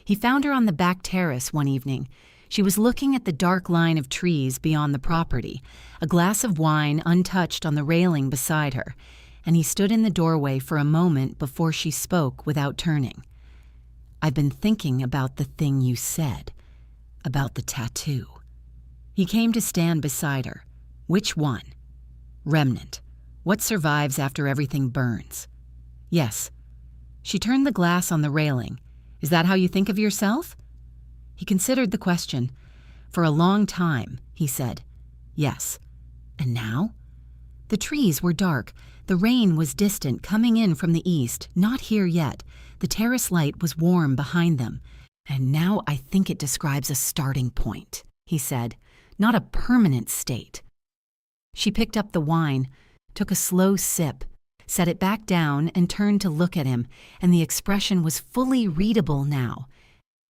He found her on the back terrace one evening. She was looking at the dark line of trees beyond the property, a glass of wine untouched on the railing beside her, and he stood in the doorway for a moment before she spoke without turning. I've been thinking about the thing you said, about the tattoo. He came to stand beside her. Which one? Remnant. What survives after everything burns? Yes. She turned the glass on the railing. Is that how you think of yourself? He considered the question. For a long time, he said. Yes. And now? The trees were dark. The rain was distant, coming in from the east, not here yet. The terrace light was warm behind them. And now I think it describes a starting point, he said, not a permanent state. She picked up the wine, took a slow sip, set it back down and turned to look at him, and the expression was fully readable now.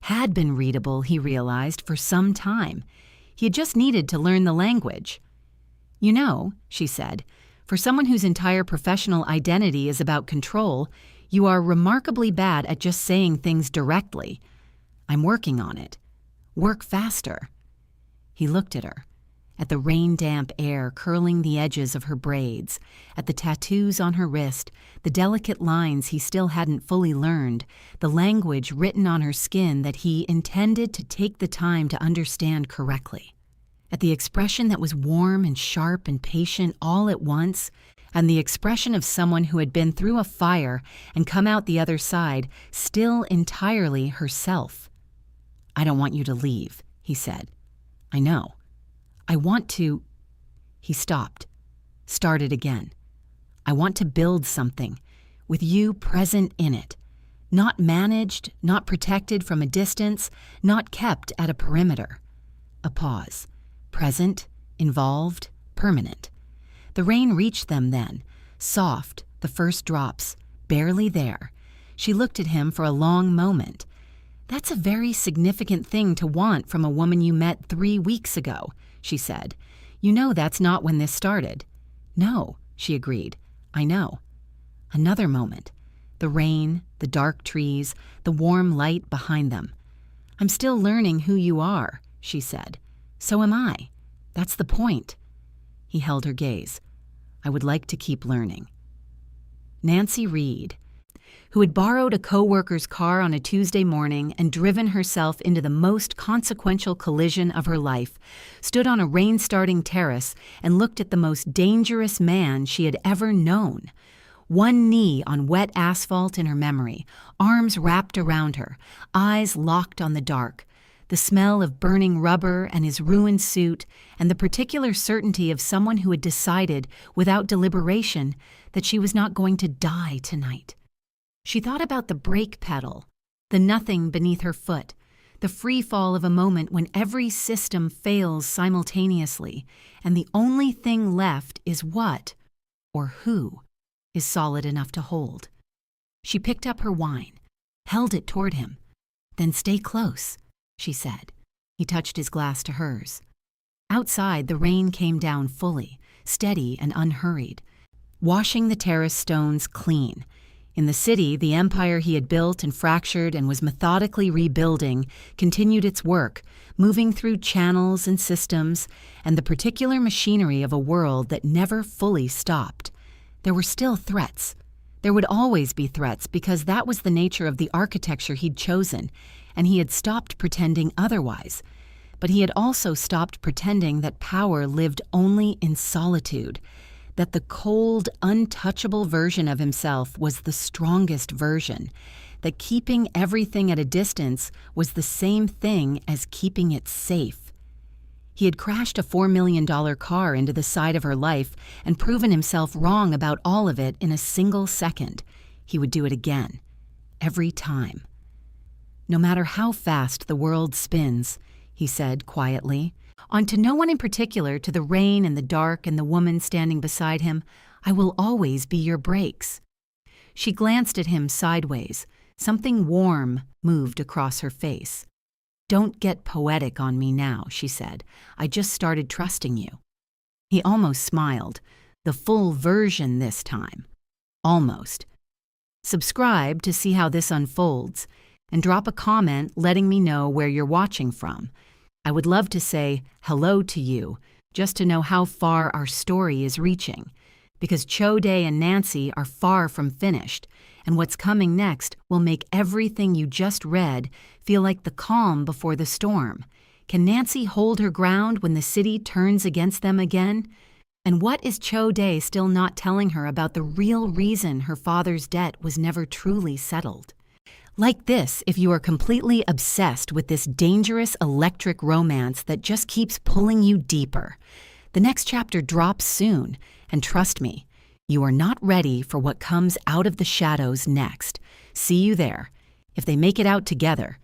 Had been readable, he realized, for some time. He had just needed to learn the language. You know, she said, for someone whose entire professional identity is about control, you are remarkably bad at just saying things directly. I'm working on it. Work faster. He looked at her, at the rain-damp air curling the edges of her braids, at the tattoos on her wrist, the delicate lines he still hadn't fully learned, the language written on her skin that he intended to take the time to understand correctly, at the expression that was warm and sharp and patient all at once, and the expression of someone who had been through a fire and come out the other side, still entirely herself. I don't want you to leave, he said. I know. I want to... He stopped, started again. I want to build something, with you present in it. Not managed, not protected from a distance, not kept at a perimeter. A pause. Present, involved, permanent. The rain reached them then, soft, the first drops, barely there. She looked at him for a long moment. That's a very significant thing to want from a woman you met 3 weeks ago, she said. You know that's not when this started. No, she agreed. I know. Another moment. The rain, the dark trees, the warm light behind them. I'm still learning who you are, she said. So am I. That's the point. He held her gaze. I would like to keep learning. Nancy Reed, who had borrowed a co-worker's car on a Tuesday morning and driven herself into the most consequential collision of her life, stood on a rain-starting terrace and looked at the most dangerous man she had ever known. One knee on wet asphalt in her memory, arms wrapped around her, eyes locked on the dark, the smell of burning rubber and his ruined suit, and the particular certainty of someone who had decided, without deliberation, that she was not going to die tonight. She thought about the brake pedal, the nothing beneath her foot, the free fall of a moment when every system fails simultaneously, and the only thing left is what, or who, is solid enough to hold. She picked up her wine, held it toward him. Then stay close, she said. He touched his glass to hers. Outside, the rain came down fully, steady and unhurried, washing the terrace stones clean. In the city, the empire he had built and fractured and was methodically rebuilding continued its work, moving through channels and systems and the particular machinery of a world that never fully stopped. There were still threats. There would always be threats because that was the nature of the architecture he'd chosen, and he had stopped pretending otherwise. But he had also stopped pretending that power lived only in solitude, that the cold, untouchable version of himself was the strongest version, that keeping everything at a distance was the same thing as keeping it safe. He had crashed a $4 million car into the side of her life and proven himself wrong about all of it in a single second. He would do it again, every time. No matter how fast the world spins, he said quietly, on to no one in particular, to the rain and the dark and the woman standing beside him, I will always be your brakes. She glanced at him sideways. Something warm moved across her face. Don't get poetic on me now, she said. I just started trusting you. He almost smiled. The full version this time. Almost. Subscribe to see how this unfolds, and drop a comment letting me know where you're watching from. I would love to say hello to you, just to know how far our story is reaching. because Cho Day and Nancy are far from finished, and what's coming next will make everything you just read feel like the calm before the storm. Can Nancy hold her ground when the city turns against them again? And what is Cho Day still not telling her about the real reason her father's debt was never truly settled? Like this if you are completely obsessed with this dangerous electric romance that just keeps pulling you deeper. The next chapter drops soon, and trust me, you are not ready for what comes out of the shadows next. See you there. If they make it out together,